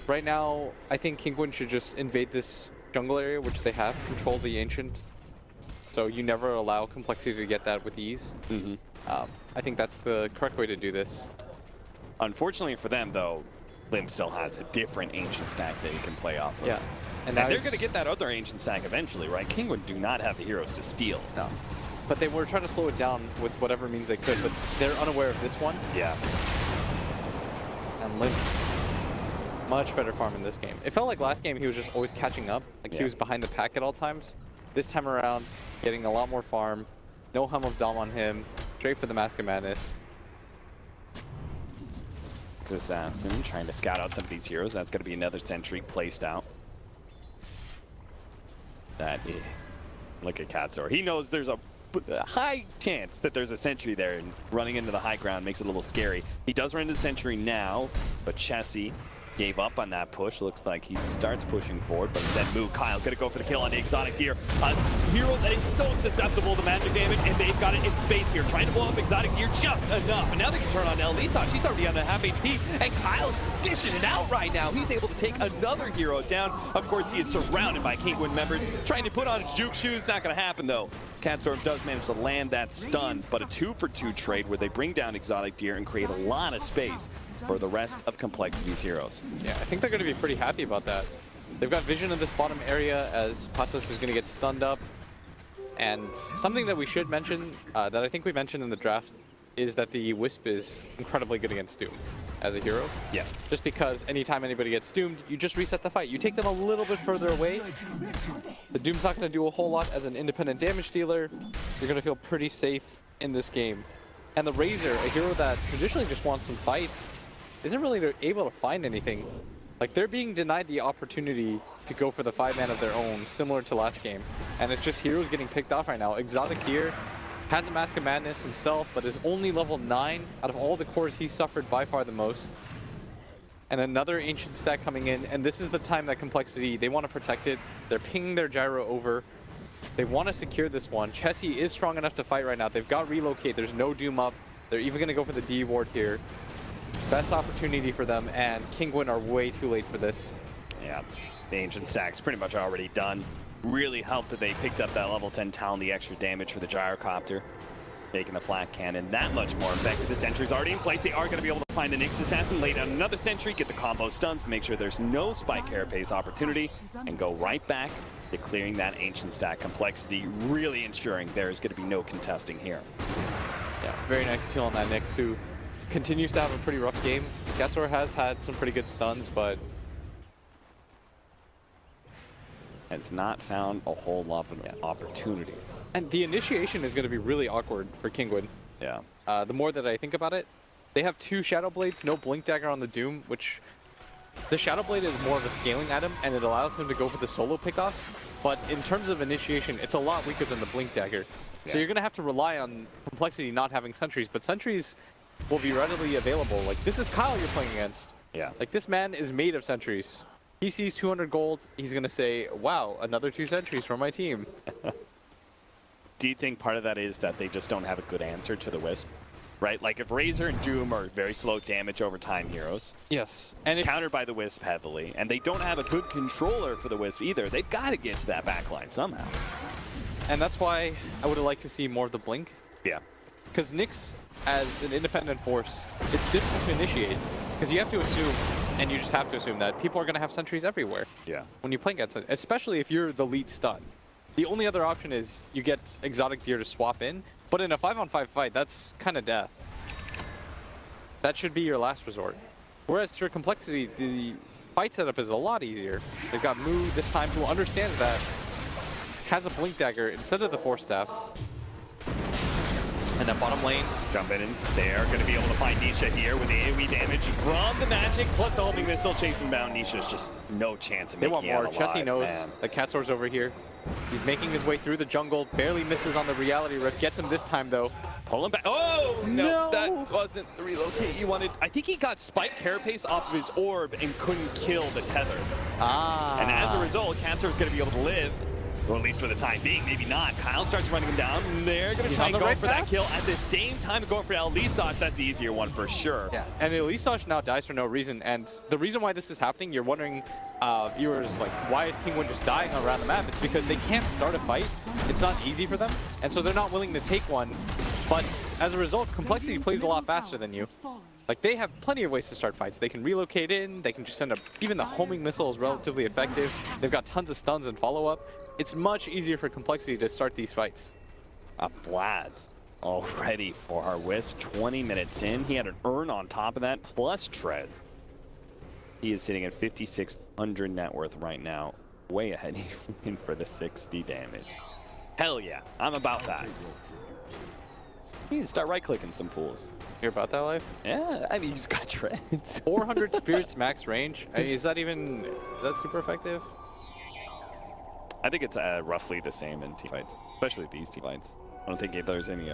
S3: Right now, I think Kingwin should just invade this jungle area, which they have, control the ancient. So you never allow Complexity to get that with ease. I think that's the correct way to do this.
S5: Unfortunately for them, though, Lim still has a different ancient stack that he can play off of.
S3: Yeah.
S5: And they're going to get that other ancient stack eventually, right? Kingwin do not have the heroes to steal.
S3: No. But they were trying to slow it down with whatever means they could, but they're unaware of this one.
S5: Yeah.
S3: And Lim, much better farm in this game. It felt like last game he was just always catching up. Like he was behind the pack at all times. This time around, getting a lot more farm. No Helm of Dom on him. Straight for the Mask of Madness.
S5: Assassin trying to scout out some of these heroes. That's going to be another sentry placed out. That is, look at Katsor. He knows there's a high chance that there's a sentry there, and running into the high ground makes it a little scary. He does run into the sentry now, but Chessie gave up on that push. Looks like he starts pushing forward, but instead move. Kyle gonna go for the kill on the Exotic Deer. A hero that is so susceptible to magic damage, and they've got it in space here. Trying to blow up Exotic Deer just enough, and now they can turn on Elisa. She's already on a half HP, and Kyle's dishing it out right now. He's able to take another hero down. Of course, he is surrounded by Kingwin members, trying to put on his juke shoes. Not gonna happen though. Katsor does manage to land that stun, but a 2-for-2 trade where they bring down Exotic Deer and create a lot of space for the rest of Complexity's heroes.
S3: Yeah, I think they're going to be pretty happy about that. They've got vision of this bottom area as Patos is going to get stunned up. And something that we should mention, that I think we mentioned in the draft, is that the Wisp is incredibly good against Doom as a hero.
S5: Yeah.
S3: Just because anytime anybody gets doomed, you just reset the fight. You take them a little bit further away. The Doom's not going to do a whole lot as an independent damage dealer. You're going to feel pretty safe in this game. And the Razor, a hero that traditionally just wants some fights, isn't really able to find anything. Like, they're being denied the opportunity to go for the 5-man of their own, similar to last game. And it's just heroes getting picked off right now. Exotic Deer has a Mask of Madness himself, but is only level 9. Out of all the cores, he's suffered by far the most. And another Ancient stack coming in, and this is the time that Complexity, they want to protect it. They're pinging their gyro over. They want to secure this one. Chessie is strong enough to fight right now. They've got Relocate. There's no Doom up. They're even going to go for the D ward here. Best opportunity for them, and Kingwin are way too late for this.
S5: Yeah, the Ancient stack's pretty much already done. Really helped that they picked up that level 10 talent, the extra damage for the Gyrocopter. Making the flat cannon that much more effective. The sentry's already in place. They are going to be able to find the Nyx Assassin, lay down another sentry, get the combo stuns to make sure there's no Spike Carapace opportunity, and go right back to clearing that Ancient stack. Complexity really ensuring there is going to be no contesting here.
S3: Yeah, very nice kill on that Nyx, who continues to have a pretty rough game. Katsor has had some pretty good stuns, but
S5: has not found a whole lot of opportunities.
S3: And the initiation is going to be really awkward for Kingwin.
S5: Yeah.
S3: The more that I think about it, they have 2 Shadow Blades, no Blink Dagger on the Doom, which the Shadow Blade is more of a scaling item, and it allows him to go for the solo pickoffs. But in terms of initiation, it's a lot weaker than the Blink Dagger. So
S5: Yeah.
S3: you're going to have to rely on Complexity not having sentries, but sentries will be readily available. Like, this is coL you're playing against.
S5: Yeah.
S3: Like, this man is made of sentries. He sees 200 gold, he's going to say, wow, another 2 sentries for my team.
S5: Do you think part of that is that they just don't have a good answer to the Wisp? Right? Like if Razor and Doom are very slow damage over time heroes,
S3: Yes. And if,
S5: countered by the Wisp heavily, and they don't have a good controller for the Wisp either, they've got to get to that backline somehow.
S3: and that's why I would have liked to see more of the Blink.
S5: Yeah.
S3: Because Nyx, as an independent force, it's difficult to initiate. Because you have to assume, and you just have to assume that people are going to have sentries everywhere
S5: Yeah.
S3: when you play against it, especially if you're the lead stun. The only other option is you get Exotic Deer to swap in, but in a 5-on-5 fight, that's kind of death. That should be your last resort. Whereas for Complexity, the fight setup is a lot easier. They've got Moo this time who understands that, has a Blink Dagger instead of the Force Staff. And that bottom lane,
S5: Jumping in. They're going to be able to find Nisha here with the AoE damage from the magic, plus the homing missile chasing down. Nisha's just no chance of
S3: they
S5: making
S3: want
S5: it
S3: more.
S5: out
S3: Chessie
S5: alive,
S3: knows
S5: man.
S3: that Catsor's over here. He's making his way through the jungle, barely misses on the Reality Rift, gets him this time though.
S5: Pull him back. Oh, no,
S3: No.
S5: that wasn't the relocate you wanted. I think he got Spike Carapace off of his orb and couldn't kill the tether.
S3: Ah.
S5: And as a result, Cancer is going to be able to live, or at least for the time being, maybe not. Kyle starts running him down. They're going to
S3: He's
S5: try
S3: on
S5: and
S3: the
S5: go
S3: right
S5: for that
S3: path?
S5: kill. At the same time, going for Elisage, that's the easier one for sure.
S3: Yeah, and Elisage now dies for no reason, and the reason why this is happening, you're wondering, viewers, like, why is Kingwin just dying around the map? It's because they can't start a fight. It's not easy for them, and so they're not willing to take one. But as a result, Complexity plays a lot faster than you. Like, they have plenty of ways to start fights. They can relocate in, they can just send up, even the homing missile is relatively effective. They've got tons of stuns and follow-up. It's much easier for Complexity to start these fights.
S5: Vlad's all ready for our Wisp. 20 minutes in. He had an urn on top of that, plus treads. He is sitting at 5,600 net worth right now. Way ahead even for the 60 damage. Hell yeah, I'm about that. You need to start right-clicking some fools.
S3: Hear about that, Life?
S5: Yeah, I mean, he's got treads.
S3: 400 spirits max range? I mean, is that super effective?
S5: I think it's roughly the same in team fights, especially these team fights. I don't think there's any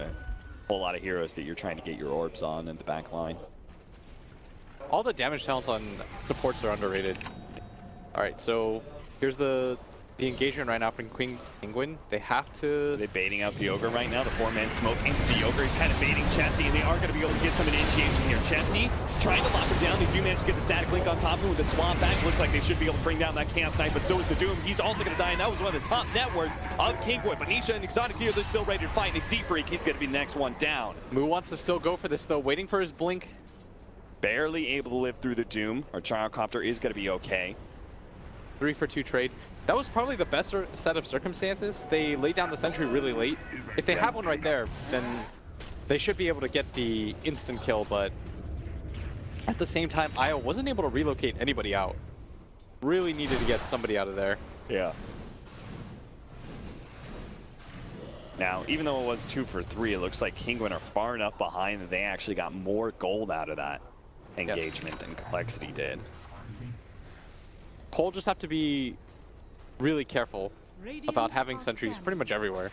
S5: whole lot of heroes that you're trying to get your orbs on in the back line.
S3: All the damage talents on supports are underrated. All right, so here's the engagement right now from Kingwin. They have to...
S5: They're baiting out the Ogre right now. The 4-man smoke into the Ogre. He's kind of baiting Chessie, and they are going to be able to get some initiation here. Chessie trying to lock him down. They do manage to get the static link on top of him with the swamp back. Looks like they should be able to bring down that Chaos Knight, but so is the Doom. He's also going to die, and that was one of the top net worths of Kingwin. But Nisha and Exotic Deer, they're still ready to fight. And Z-Freak, he's going to be the next one down.
S3: Moo wants to still go for this, though, waiting for his blink.
S5: Barely able to live through the Doom. Our Gyrocopter is going to be okay.
S3: 3 for 2 trade. That was probably the best set of circumstances. They laid down the sentry really late. If they have one right there, then they should be able to get the instant kill, but at the same time, Io wasn't able to relocate anybody out. Really needed to get somebody out of there.
S5: Yeah. Now, even though it was 2 for 3, it looks like Kingwin are far enough behind that they actually got more gold out of that engagement than Complexity did.
S3: coL just have to be really careful about having sentries pretty much everywhere.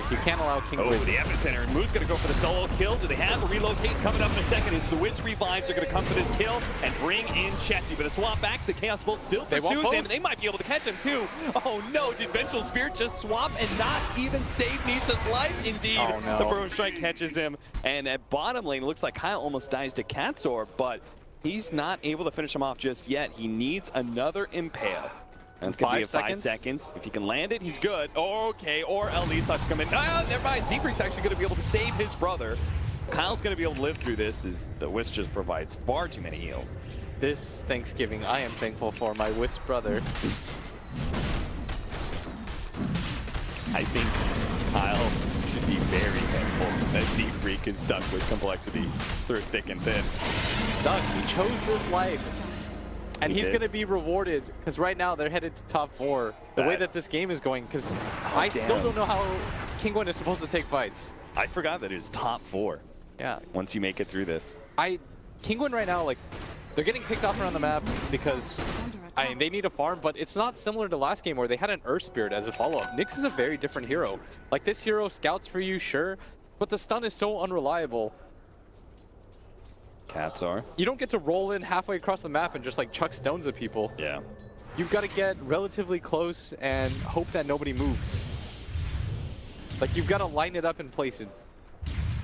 S3: You can't allow Kingwin.
S5: Oh, the epicenter. And Moo's going to go for the solo kill. Do they have a relocate? It's coming up in a second. As the Wisp revives, they're going to come for this kill and bring in Chessie. But a swap back, the Chaos Bolt still pursues him. And they might be able to catch him too. Oh no, did Vengeful Spirit just swap and not even save Nisha's life? Indeed,
S3: oh, no.
S5: The Burrow Strike catches him. And at bottom lane, it looks like Kyle almost dies to Catsorb, but he's not able to finish him off just yet. He needs another Impale. And it's going to be 5 seconds. If he can land it, he's good. Okay, or Elisage come in. Oh, never mind. Z-Freak's actually going to be able to save his brother. Kyle's going to be able to live through this as the Wisp just provides far too many heals.
S3: This Thanksgiving, I am thankful for my Wisp brother.
S5: I think Kyle should be very thankful that Z-Freak is stuck with Complexity through thick and thin.
S3: Stuck. He chose this life. And
S5: He
S3: he's
S5: did.
S3: going to be rewarded because right now they're headed to top 4. The way that this game is going, because I still
S5: damn.
S3: don't know how Kingwin is supposed to take fights.
S5: I forgot that it was top 4
S3: Yeah.
S5: once you make it through this.
S3: Kingwin right now, like, they're getting picked off around the map because they need a farm, but it's not similar to last game where they had an Earth Spirit as a follow-up. Nyx is a very different hero. Like, this hero scouts for you, sure, but the stun is so unreliable.
S5: Cats are.
S3: You don't get to roll in halfway across the map and just, like, chuck stones at people.
S5: Yeah.
S3: You've got to get relatively close and hope that nobody moves. Like, you've got to line it up and place it.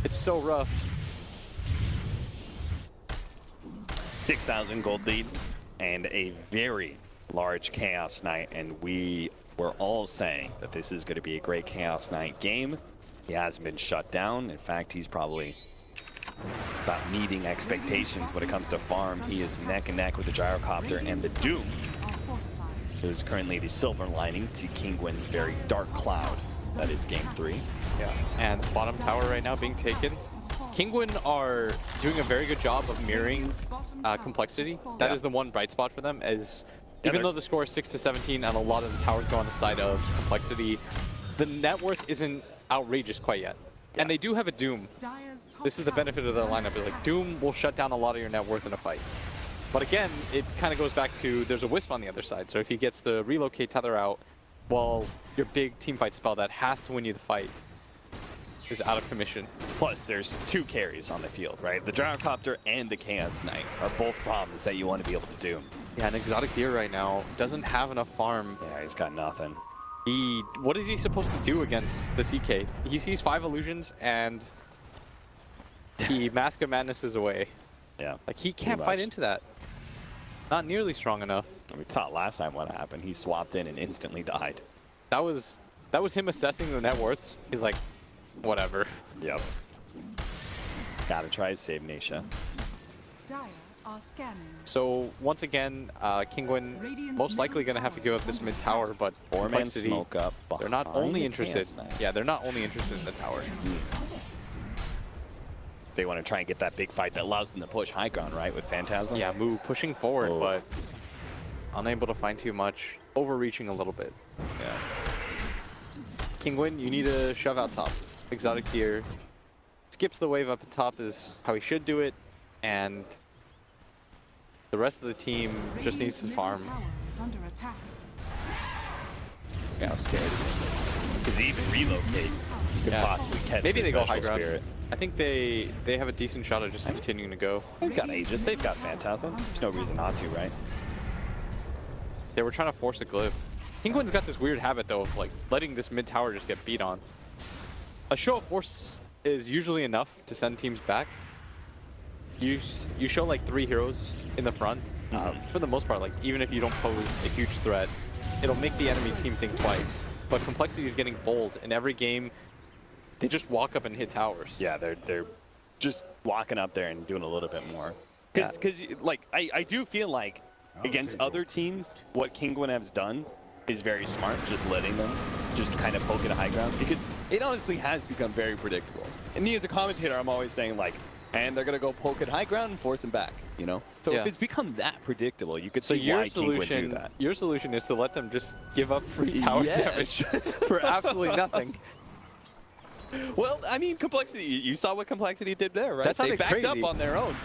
S3: It's so rough.
S5: 6,000 gold lead and a very large Chaos Knight, and we were all saying that this is going to be a great Chaos Knight game. He hasn't been shut down. In fact, he's probably about meeting expectations when it comes to farm. He is neck and neck with the Gyrocopter and the Doom, who's currently the silver lining to Kingwin's very dark cloud. That is game 3.
S3: Yeah. And bottom tower right now being taken. Kingwin are doing a very good job of mirroring complexity. That is the one bright spot for them, as even though the score is 6-17 and a lot of the towers go on the side of complexity, the net worth isn't outrageous quite yet. And they do have a Doom. This is the benefit of their lineup, is like Doom will shut down a lot of your net worth in a fight. But again, it kind of goes back to there's a Wisp on the other side. So if he gets the relocate tether out, well, your big teamfight spell that has to win you the fight is out of commission.
S5: Plus, there's 2 carries on the field, right? The Gyrocopter and the Chaos Knight are both problems that you want to be able to do.
S3: Yeah, an Exotic Deer right now doesn't have enough farm.
S5: Yeah, he's got nothing.
S3: What is he supposed to do against the CK? He sees 5 illusions and the Mask of Madness is away.
S5: Yeah.
S3: Like, he can't fight into that. Not nearly strong enough.
S5: We saw last time what happened. He swapped in and instantly died.
S3: That was him assessing the net worths. He's like, whatever.
S5: Yep. Gotta try to save Nisha.
S1: Dire are scanning.
S3: So once again, Kingwin most likely going to have to give up this mid tower, but
S5: 4-man
S3: complexity,
S5: smoke up.
S3: they're not
S5: behind
S3: only
S5: the
S3: interested.
S5: Chaos Knight.
S3: Yeah, they're not only interested in the tower.
S5: They want to try and get that big fight that allows them to push high ground, right, with Phantasm?
S3: Yeah, Moo pushing forward,
S5: Oh.
S3: but unable to find too much. Overreaching a little bit.
S5: Yeah.
S3: Kingwin, you need to shove out top. Exotic Deer skips the wave up at top is how he should do it, and the rest of the team just needs to farm.
S1: Tower is under attack.
S5: Yeah, scared. Because even relocate could
S3: Yeah.
S5: possibly catch
S3: Maybe
S5: this
S3: they go
S5: Special
S3: high ground.
S5: Spirit.
S3: I think they have a decent shot of just continuing to go.
S5: They've got Aegis, they've got Phantasm. There's no reason not to, right?
S3: They were trying to force a glyph. Kingwin's got this weird habit though of like letting this mid tower just get beat on. A show of force is usually enough to send teams back. You show like 3 heroes in the front. For the most part, like even if you don't pose a huge threat, it'll make the enemy team think twice. But complexity is getting bold. In every game, they just walk up and hit towers.
S5: Yeah, they're just walking up there and doing a little bit more.
S3: Yeah.
S5: Because like I do feel like against other teams, what Kingwin has done is very smart, just letting them just kind of poke at a high ground, because it honestly has become very predictable. And me as a commentator, I'm always saying like, and they're gonna go poke at high ground and force him back, you know? So
S3: Yeah.
S5: if it's become that predictable, you could
S3: So
S5: see
S3: your
S5: why Kingwin do
S3: solution,
S5: that.
S3: your solution is to let them just give up free tower
S5: Yes.
S3: damage for absolutely nothing.
S5: Well, I mean, Complexity, you saw what Complexity did there, right?
S3: That
S5: They
S3: sounded
S5: backed
S3: crazy.
S5: up on their own.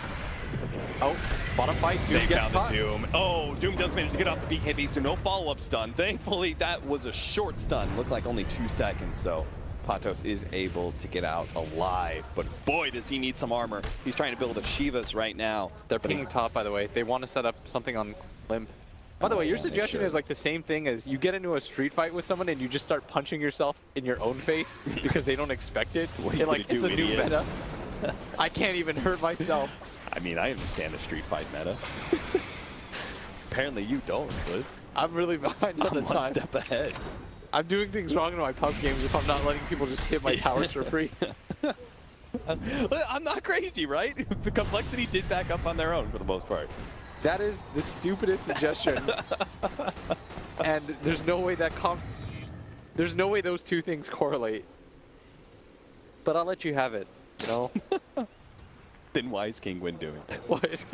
S3: Oh, bottom fight, Doom
S5: They
S3: gets
S5: found
S3: caught.
S5: the Doom. Oh, Doom does manage to get off the BKB, so no follow-up stun. Thankfully, that was a short stun. Looked like only 2 seconds, so Patos is able to get out alive. But boy, does he need some armor. He's trying to build a Shivas right now.
S3: They're pinging top, by the way. They want to set up something on Limp. By the way, your
S5: yeah, they
S3: suggestion
S5: should.
S3: is like the same thing as you get into a street fight with someone and you just start punching yourself in your own face because they don't expect it.
S5: What are you
S3: And, like,
S5: gonna
S3: it's
S5: do,
S3: a new
S5: idiot?
S3: meta. I can't even hurt myself.
S5: I mean, I understand the street fight meta. Apparently you don't, Liz.
S3: I'm really behind on the
S5: I'm one
S3: time.
S5: step ahead.
S3: I'm doing things wrong in my pub games if I'm not letting people just hit my towers for free.
S5: I'm not crazy, right? The Complexity did back up on their own for the most part.
S3: That is the stupidest suggestion. And there's no way that there's no way those two things correlate. But I'll let you have it, you know?
S5: then why is Kingwin doing it?
S3: What is...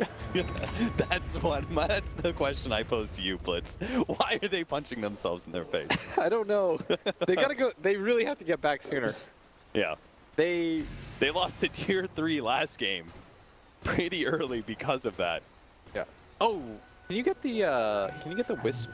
S5: That's the question I pose to you, Blitz. Why are they punching themselves in their face?
S3: I don't know. They gotta go. They really have to get back sooner.
S5: Yeah.
S3: They
S5: lost to tier 3 last game pretty early because of that.
S3: Yeah. Oh, can you get the Wisp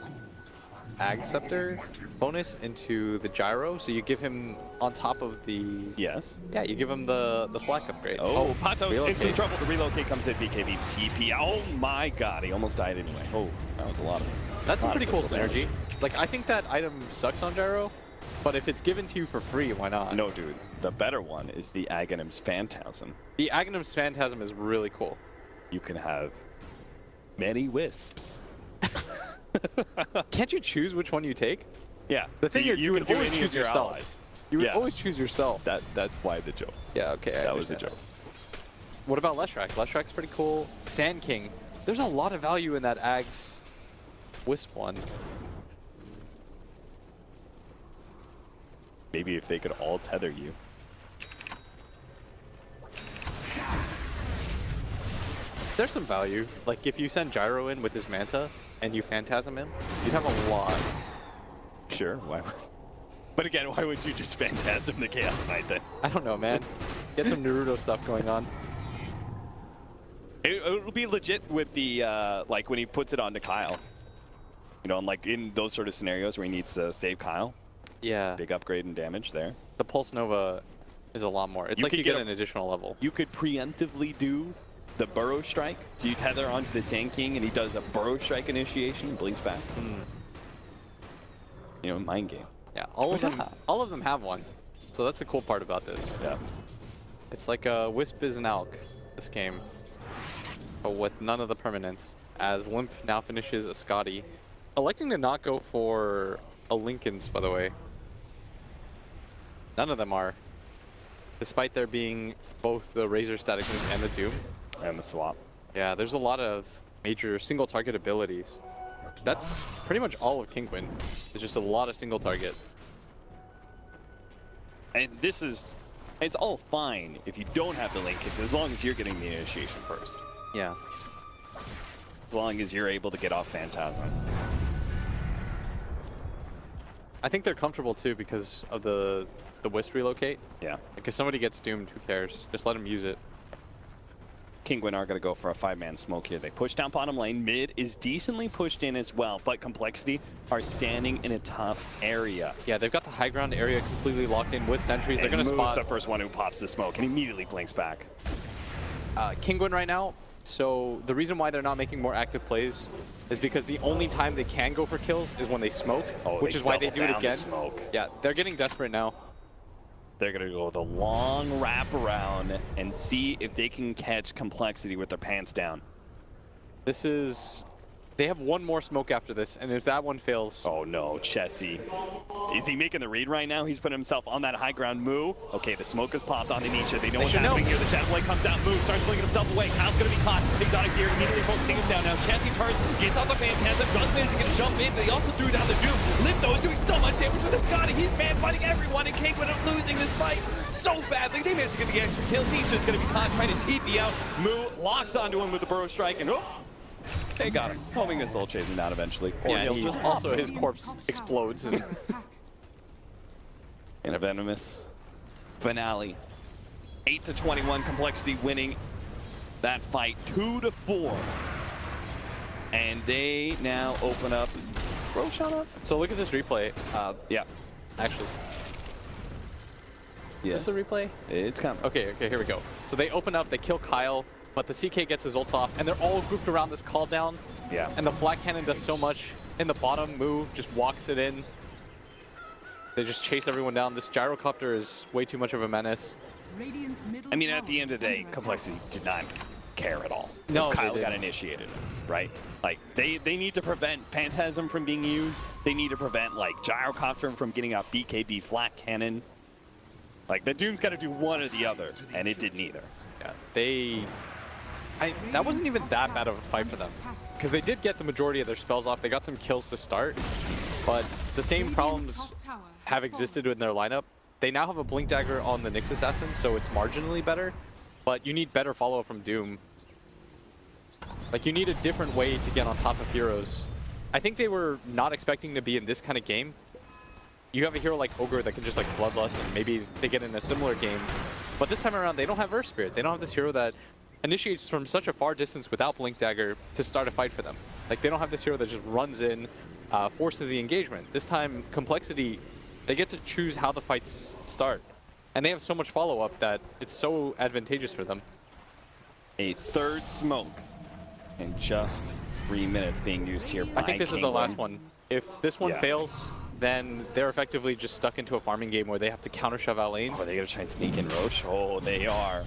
S3: Ag Scepter bonus into the gyro? So you give him on top of the...
S5: Yes.
S3: Yeah, you give him the flak upgrade.
S5: Oh, Patos in
S3: relocate.
S5: some trouble. The relocate comes in BKB TP. Oh my god, he almost died anyway. Oh, that was a lot of...
S3: That's a
S5: lot
S3: pretty
S5: of
S3: cool
S5: physical
S3: synergy.
S5: damage.
S3: Like, I think that item sucks on gyro, but if it's given to you for free, why not?
S5: No, dude. The better one is the Aghanim's Phantasm.
S3: The Aghanim's Phantasm is really cool.
S5: You can have many wisps.
S3: Can't you choose which one you take?
S5: Yeah.
S3: The thing is, you
S5: can
S3: would
S5: do
S3: always
S5: any
S3: choose
S5: of your
S3: yourself.
S5: allies.
S3: You would
S5: Yeah.
S3: always choose yourself.
S5: That's why the joke.
S3: Yeah, okay. I
S5: That was the
S3: understand.
S5: joke.
S3: What about Leshrac? Leshrac's pretty cool. Sand King. There's a lot of value in that Ag's Wisp one.
S5: Maybe if they could all tether you.
S3: There's some value. Like, if you send Gyro in with his Manta and you Phantasm him, you'd have a lot.
S5: Sure, why would... But again, why would you just Phantasm the Chaos Knight then?
S3: I don't know, man. Get some Naruto stuff going on.
S5: It'll be legit with the, like, when he puts it onto Kyle. You know, and like in those sort of scenarios where he needs to save Kyle.
S3: Yeah.
S5: Big upgrade in damage there.
S3: The Pulse Nova is a lot more. It's
S5: You
S3: like
S5: could
S3: you
S5: get
S3: get
S5: a-
S3: an additional level.
S5: You could preemptively do the Burrow Strike. So you tether onto the Sand King and he does a Burrow Strike initiation and blinks back. You know, mind game.
S3: Yeah, all of them have one. So that's the cool part about this.
S5: Yeah.
S3: It's like a Wisp is an Alk, this game. But with none of the permanents. As Limp now finishes a Scotty. Electing to not go for a Lincoln's, by the way. None of them are. Despite there being both the Razor Static Link and the Doom.
S5: And the swap.
S3: Yeah, there's a lot of major single target abilities. That's pretty much all of Kingwin. It's just a lot of single target.
S5: And this is, it's all fine if you don't have the Linkage, as long as you're getting the initiation first.
S3: Yeah.
S5: As long as you're able to get off Phantasm.
S3: I think they're comfortable too because of the Wisp relocate.
S5: Yeah.
S3: Like if somebody gets doomed, who cares? Just let them use it.
S5: Kingwin are going to go for a 5-man smoke here. They push down bottom lane. Mid is decently pushed in as well, but Complexity are standing in a tough area.
S3: Yeah, they've got the high ground area completely locked in with sentries. They're going to spot
S5: the first one who pops the smoke and immediately blinks back.
S3: Kingwin right now. So the reason why they're not making more active plays is because the only time they can go for kills is when they smoke, which is why they do it again.
S5: Smoke.
S3: Yeah, they're getting desperate now.
S5: They're going to go the long wrap around and see if they can catch Complexity with their pants down.
S3: This is... They have one more smoke after this, and if that one fails...
S5: Oh no, Chessie. Is he making the read right now? He's putting himself on that high ground move. Okay, the smoke has popped on the Nietzsche. They know what's happening here. The Shadow Blade comes out, moves, starts flinging himself away. Kyle's going to be caught. Exotic Gear immediately focusing him down now. Chessie turns, gets off the Phantasm, does manage to get a jump in, but he also threw down the Doom. Lipto is doing so much damage with the Scotty. He's man fighting everyone, and Kingwin are losing this fight so badly. They managed to get the extra kill. Nietzsche's going to be caught trying to TP out. Moo locks onto him with the Burrow Strike, and oh, they got him. Homing this soul chasing down eventually. Or
S3: Yeah,
S5: he'll
S3: he
S5: just
S3: also his corpse explodes. And
S5: in a venomous finale. 8-21, Complexity winning that fight 2-4. And they now open up. Roshan up?
S3: so look at this replay.
S5: Yeah.
S3: Actually,
S5: Yeah.
S3: is this a replay?
S5: It's coming.
S3: Okay, here we go. So they open up, they kill Kyle, but the CK gets his ult off, and they're all grouped around this call down.
S5: Yeah.
S3: And the flat cannon does so much. In the bottom, Moo just walks it in. They just chase everyone down. This gyrocopter is way too much of a menace.
S1: Radiant's middle
S5: I mean,
S1: tower
S5: at the end of the
S1: is
S5: day,
S1: under attack.
S5: Complexity did not care at all.
S3: No, they
S5: Kyle got
S3: didn't.
S5: initiated, right? Like, they need to prevent Phantasm from being used. They need to prevent, like, Gyrocopter from getting a BKB flat cannon. Like, the Doom's got to do one or the other, and it did neither.
S3: Yeah, that wasn't even that bad of a fight for them. Because they did get the majority of their spells off. They got some kills to start. But the same problems have existed in their lineup. They now have a Blink Dagger on the Nyx Assassin, so it's marginally better. but you need better follow-up from Doom. Like, you need a different way to get on top of heroes. I think they were not expecting to be in this kind of game. You have a hero like Ogre that can just like Bloodlust, and maybe they get in a similar game. But this time around, they don't have Earth Spirit. They don't have this hero that initiates from such a far distance without Blink Dagger to start a fight for them. Like, they don't have this hero that just runs in, forces the engagement. This time, Complexity, they get to choose how the fights start. And they have so much follow-up that it's so advantageous for them.
S5: A third smoke in just 3 minutes being used here by
S3: I think this is the last one. If this one
S5: Yeah.
S3: fails, then they're effectively just stuck into a farming game where they have to counter shove out lanes.
S5: Oh, they gotta try and sneak in Roche. Oh, they are.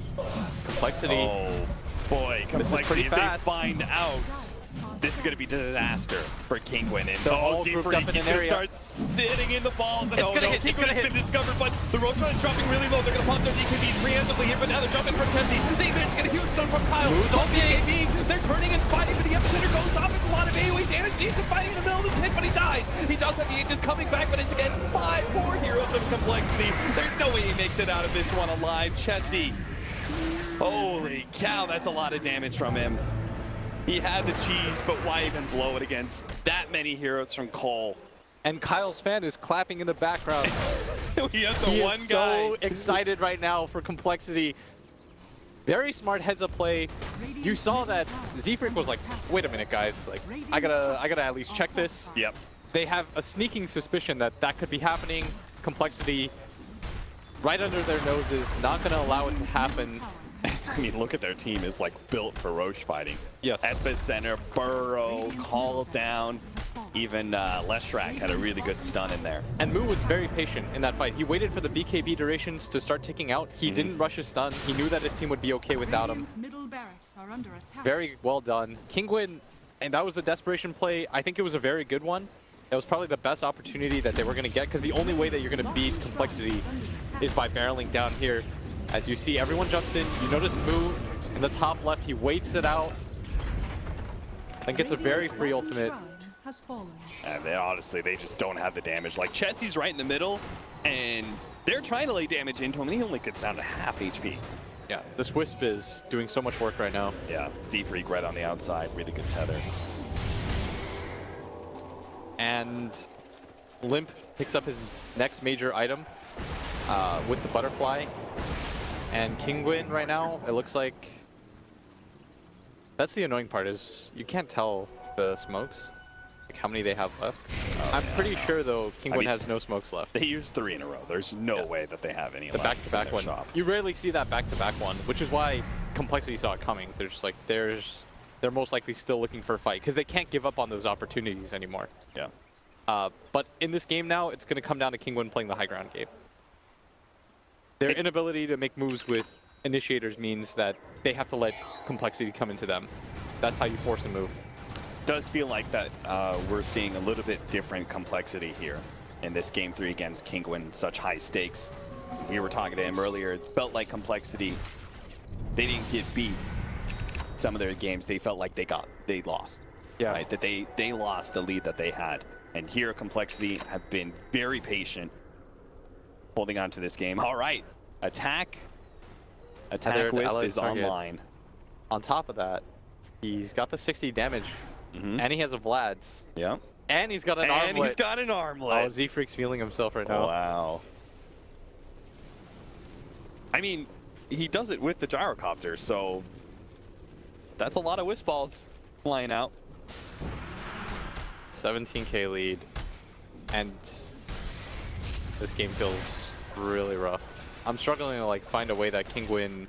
S3: Complexity.
S5: Oh, boy.
S3: This is pretty
S5: Complexity, if
S3: fast.
S5: they find out, this is gonna be disaster for Kinguin. And
S3: They're all grouped up in an area.
S5: Start sitting in the balls. And
S3: It's
S5: oh,
S3: gonna
S5: no,
S3: hit, it's
S5: Kinguin
S3: gonna
S5: has
S3: hit.
S5: been discovered, but the Roshan is dropping really low. They're gonna pop their DKBs preemptively here, but now they're jumping for Tessie. They managed to get a huge stun from Kyle.
S3: Moves
S5: on
S3: on the
S5: DKB. They're turning and fighting, but the epicenter goes off. It's a lot of AoE damage. Needs to fight in the middle of the pit, but he dies. He does have the Aegis coming back, but it's again 5 more heroes of Complexity. There's no way he makes it out of this one alive. Chessie. Holy cow, that's a lot of damage from him. He had the cheese, but why even blow it against that many heroes from coL?
S3: And Kyle's fan is clapping in the background.
S5: He has the
S3: He
S5: one
S3: is
S5: guy.
S3: so excited right now for Complexity. Very smart heads-up play. You saw that Z-Freak was like, wait a minute, guys. Like, I gotta at least check this.
S5: Yep.
S3: They have a sneaking suspicion that that could be happening. Complexity right under their noses, not gonna allow it to happen.
S5: I mean, look at their team. It's like built for Roche fighting.
S3: Yes.
S5: Epicenter, Burrow, Call Down. Even Leshrak had a really good stun in there.
S3: And Mu was very patient in that fight. He waited for the BKB durations to start ticking out. He didn't rush his stun. He knew that his team would be okay without him.
S1: Radiant's middle barracks are under attack.
S3: Very well done. Kinguin, and that was the desperation play. I think it was a very good one. That was probably the best opportunity that they were going to get, because the only way that you're going to beat Complexity is by barreling down here. As you see, everyone jumps in. You notice Mu in the top left. He waits it out. Then gets a very free ultimate.
S1: Has fallen.
S5: And they honestly, they just don't have the damage. Like, Chessie's right in the middle, and they're trying to lay damage into him, and he only gets down to half HP.
S3: Yeah, this Wisp is doing so much work right now.
S5: Yeah, Z-Freak right on the outside, really good tether.
S3: And Limp picks up his next major item with the butterfly. And Kinguin right now, it looks like... That's the annoying part, is you can't tell the smokes, like how many they have left. I'm pretty sure, though, Kinguin has no smokes left.
S5: They used 3 in a row. There's no way that they have any
S3: The
S5: left
S3: back-to-back
S5: in
S3: one.
S5: their shop.
S3: You rarely see that back-to-back one, which is why Complexity saw it coming. They're just like, they're most likely still looking for a fight, because they can't give up on those opportunities anymore.
S5: Yeah.
S3: But in this game now, it's going to come down to Kinguin playing the high ground game. Their inability to make moves with initiators means that they have to let Complexity come into them. That's how you force a move.
S5: Does feel like that we're seeing a little bit different Complexity here in this Game 3 against Kinguin, such high stakes. We were talking to him earlier. It felt like Complexity, they didn't get beat. Some of their games, they felt like they lost.
S3: Yeah.
S5: Right? That they lost the lead that they had. And here, Complexity have been very patient, holding on to this game. All right, Attack Wisp is online.
S3: On top of that, he's got the 60 damage, and he has a Vlad's.
S5: Yeah.
S3: And he's got an armlet.
S5: And he's got an armlet.
S3: Oh, Z-Freak's feeling himself right now.
S5: Wow. I mean, he does it with the gyrocopter, so that's a lot of Wisp balls flying out.
S3: 17k lead, and this game feels really rough. I'm struggling to like find a way that Kinguin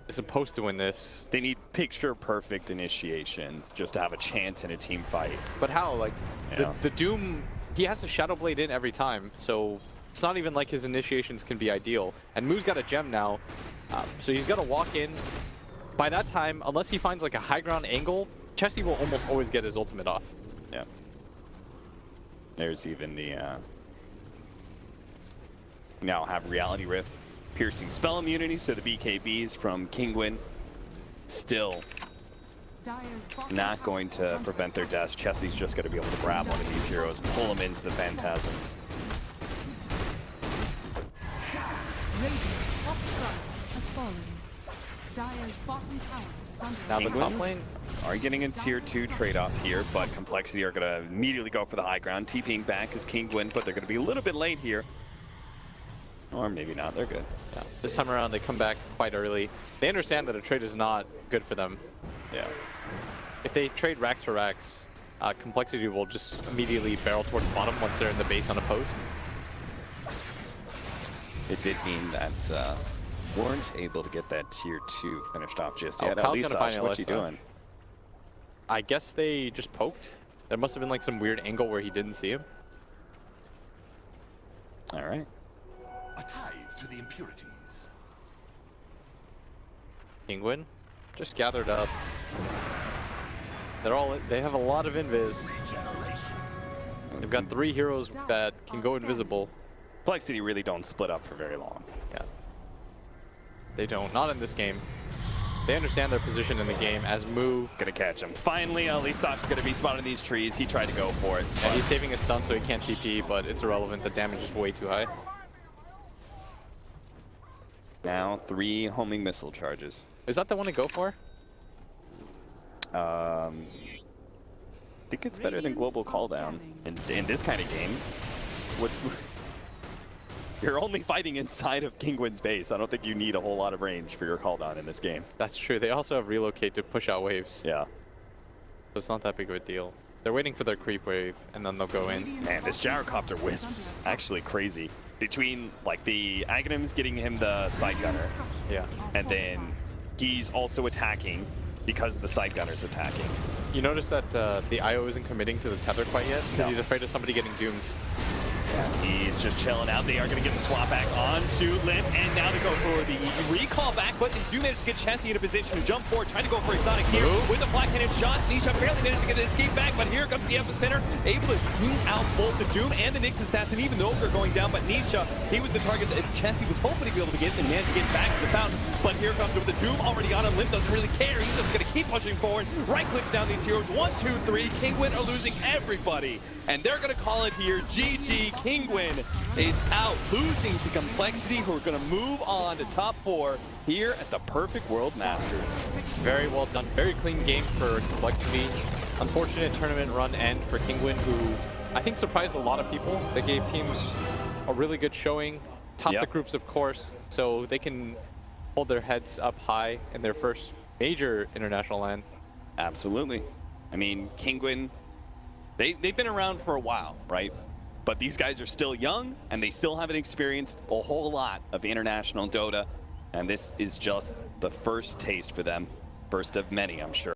S3: is supposed to win this.
S5: They need picture-perfect initiations just to have a chance in a team fight.
S3: But how? Like,
S5: Yeah.
S3: the Doom, he has to Shadow Blade in every time, so it's not even like his initiations can be ideal. And Mu's got a gem now, so he's got to walk in. By that time, unless he finds like a high ground angle, Chessie will almost always get his ultimate off.
S5: Yeah. There's even the... Now have Reality Rift. Piercing spell immunity, so the BKBs from Kinguin still
S1: Dire's bottom
S5: not
S1: tower
S5: going
S1: is
S5: to
S1: under
S5: prevent their
S1: attack.
S5: deaths. Chessie's just going to be able to grab one of these heroes, pull them into the Phantasms.
S1: Radiant's top tower has fallen. Dire's bottom tower is under
S3: Now the
S1: attack.
S3: top lane,
S5: Are getting a tier 2 trade-off here, but Complexity are going to immediately go for the high ground. TPing back is Kingwin, but they're going to be a little bit late here. Or maybe not, they're good.
S3: yeah, this time around they come back quite early. They understand that a trade is not good for them.
S5: Yeah.
S3: If they trade racks for racks, Complexity will just immediately barrel towards bottom once they're in the base on a post.
S5: It did mean that weren't able to get that tier 2 finished off just
S3: Oh,
S5: yet.
S3: Kyle's gonna find
S5: What you
S3: Alyssa.
S5: doing?
S3: I guess they just poked. There must have been like some weird angle where he didn't see him.
S5: All right.
S6: A tithe to the impurities.
S3: Kingwin just gathered up. They have a lot of invis. They've got 3 heroes that can go invisible.
S5: Complexity really don't split up for very long.
S3: Yeah. They don't. Not in this game. They understand their position in the game as Moo.
S5: Gonna catch him. Finally, Lisash's gonna be spotted in these trees. He tried to go for it.
S3: And he's saving a stun so he can't TP, but it's irrelevant. The damage is way too high.
S5: Now 3 homing missile charges.
S3: Is that the one to go for?
S5: I think it's better than global call down in this kind of game. You're only fighting inside of Kingwin's base. I don't think you need a whole lot of range for your call down in this game.
S3: That's true. They also have relocate to push out waves.
S5: Yeah.
S3: So it's not that big of a deal. They're waiting for their creep wave, and then they'll go in.
S5: Man, this gyrocopter wisp's actually crazy. Between like the Aghanims getting him the side gunner,
S3: Yeah.
S5: and then he's also attacking because the side gunner's attacking.
S3: You notice that the IO isn't committing to the tether quite yet because
S5: No.
S3: he's afraid of somebody getting doomed.
S5: He's just chilling out. They are going to get the swap back onto Limp, and now to go for the recall back, but they do manage to get Chessie in a position to jump forward, trying to go for Exotic here with the black-handed shots. Nisha barely managed to get an escape back, but here comes the epicenter, able to clean out both the Doom and the Nyx Assassin, even though they're going down. But Nisha, he was the target that Chessie was hoping to be able to get and managed to get back to the fountain. But here comes with the Doom already on him. Limp doesn't really care. He's just going to keep pushing forward. Right-click down these heroes. 1, 2, 3. Kingwin are losing everybody. And they're going to call it here. GG. Kingwin is out, losing to Complexity, who are going to move on to top 4 here at the Perfect World Masters.
S3: Very well done. Very clean game for Complexity. Unfortunate tournament run end for Kingwin, who I think surprised a lot of people. They gave teams a really good showing. Topped the groups, of course, so they can hold their heads up high in their first major international LAN.
S5: Absolutely. I mean, Kingwin, they've been around for a while, right? But these guys are still young, and they still haven't experienced a whole lot of international Dota. And this is just the first taste for them. First of many, I'm sure.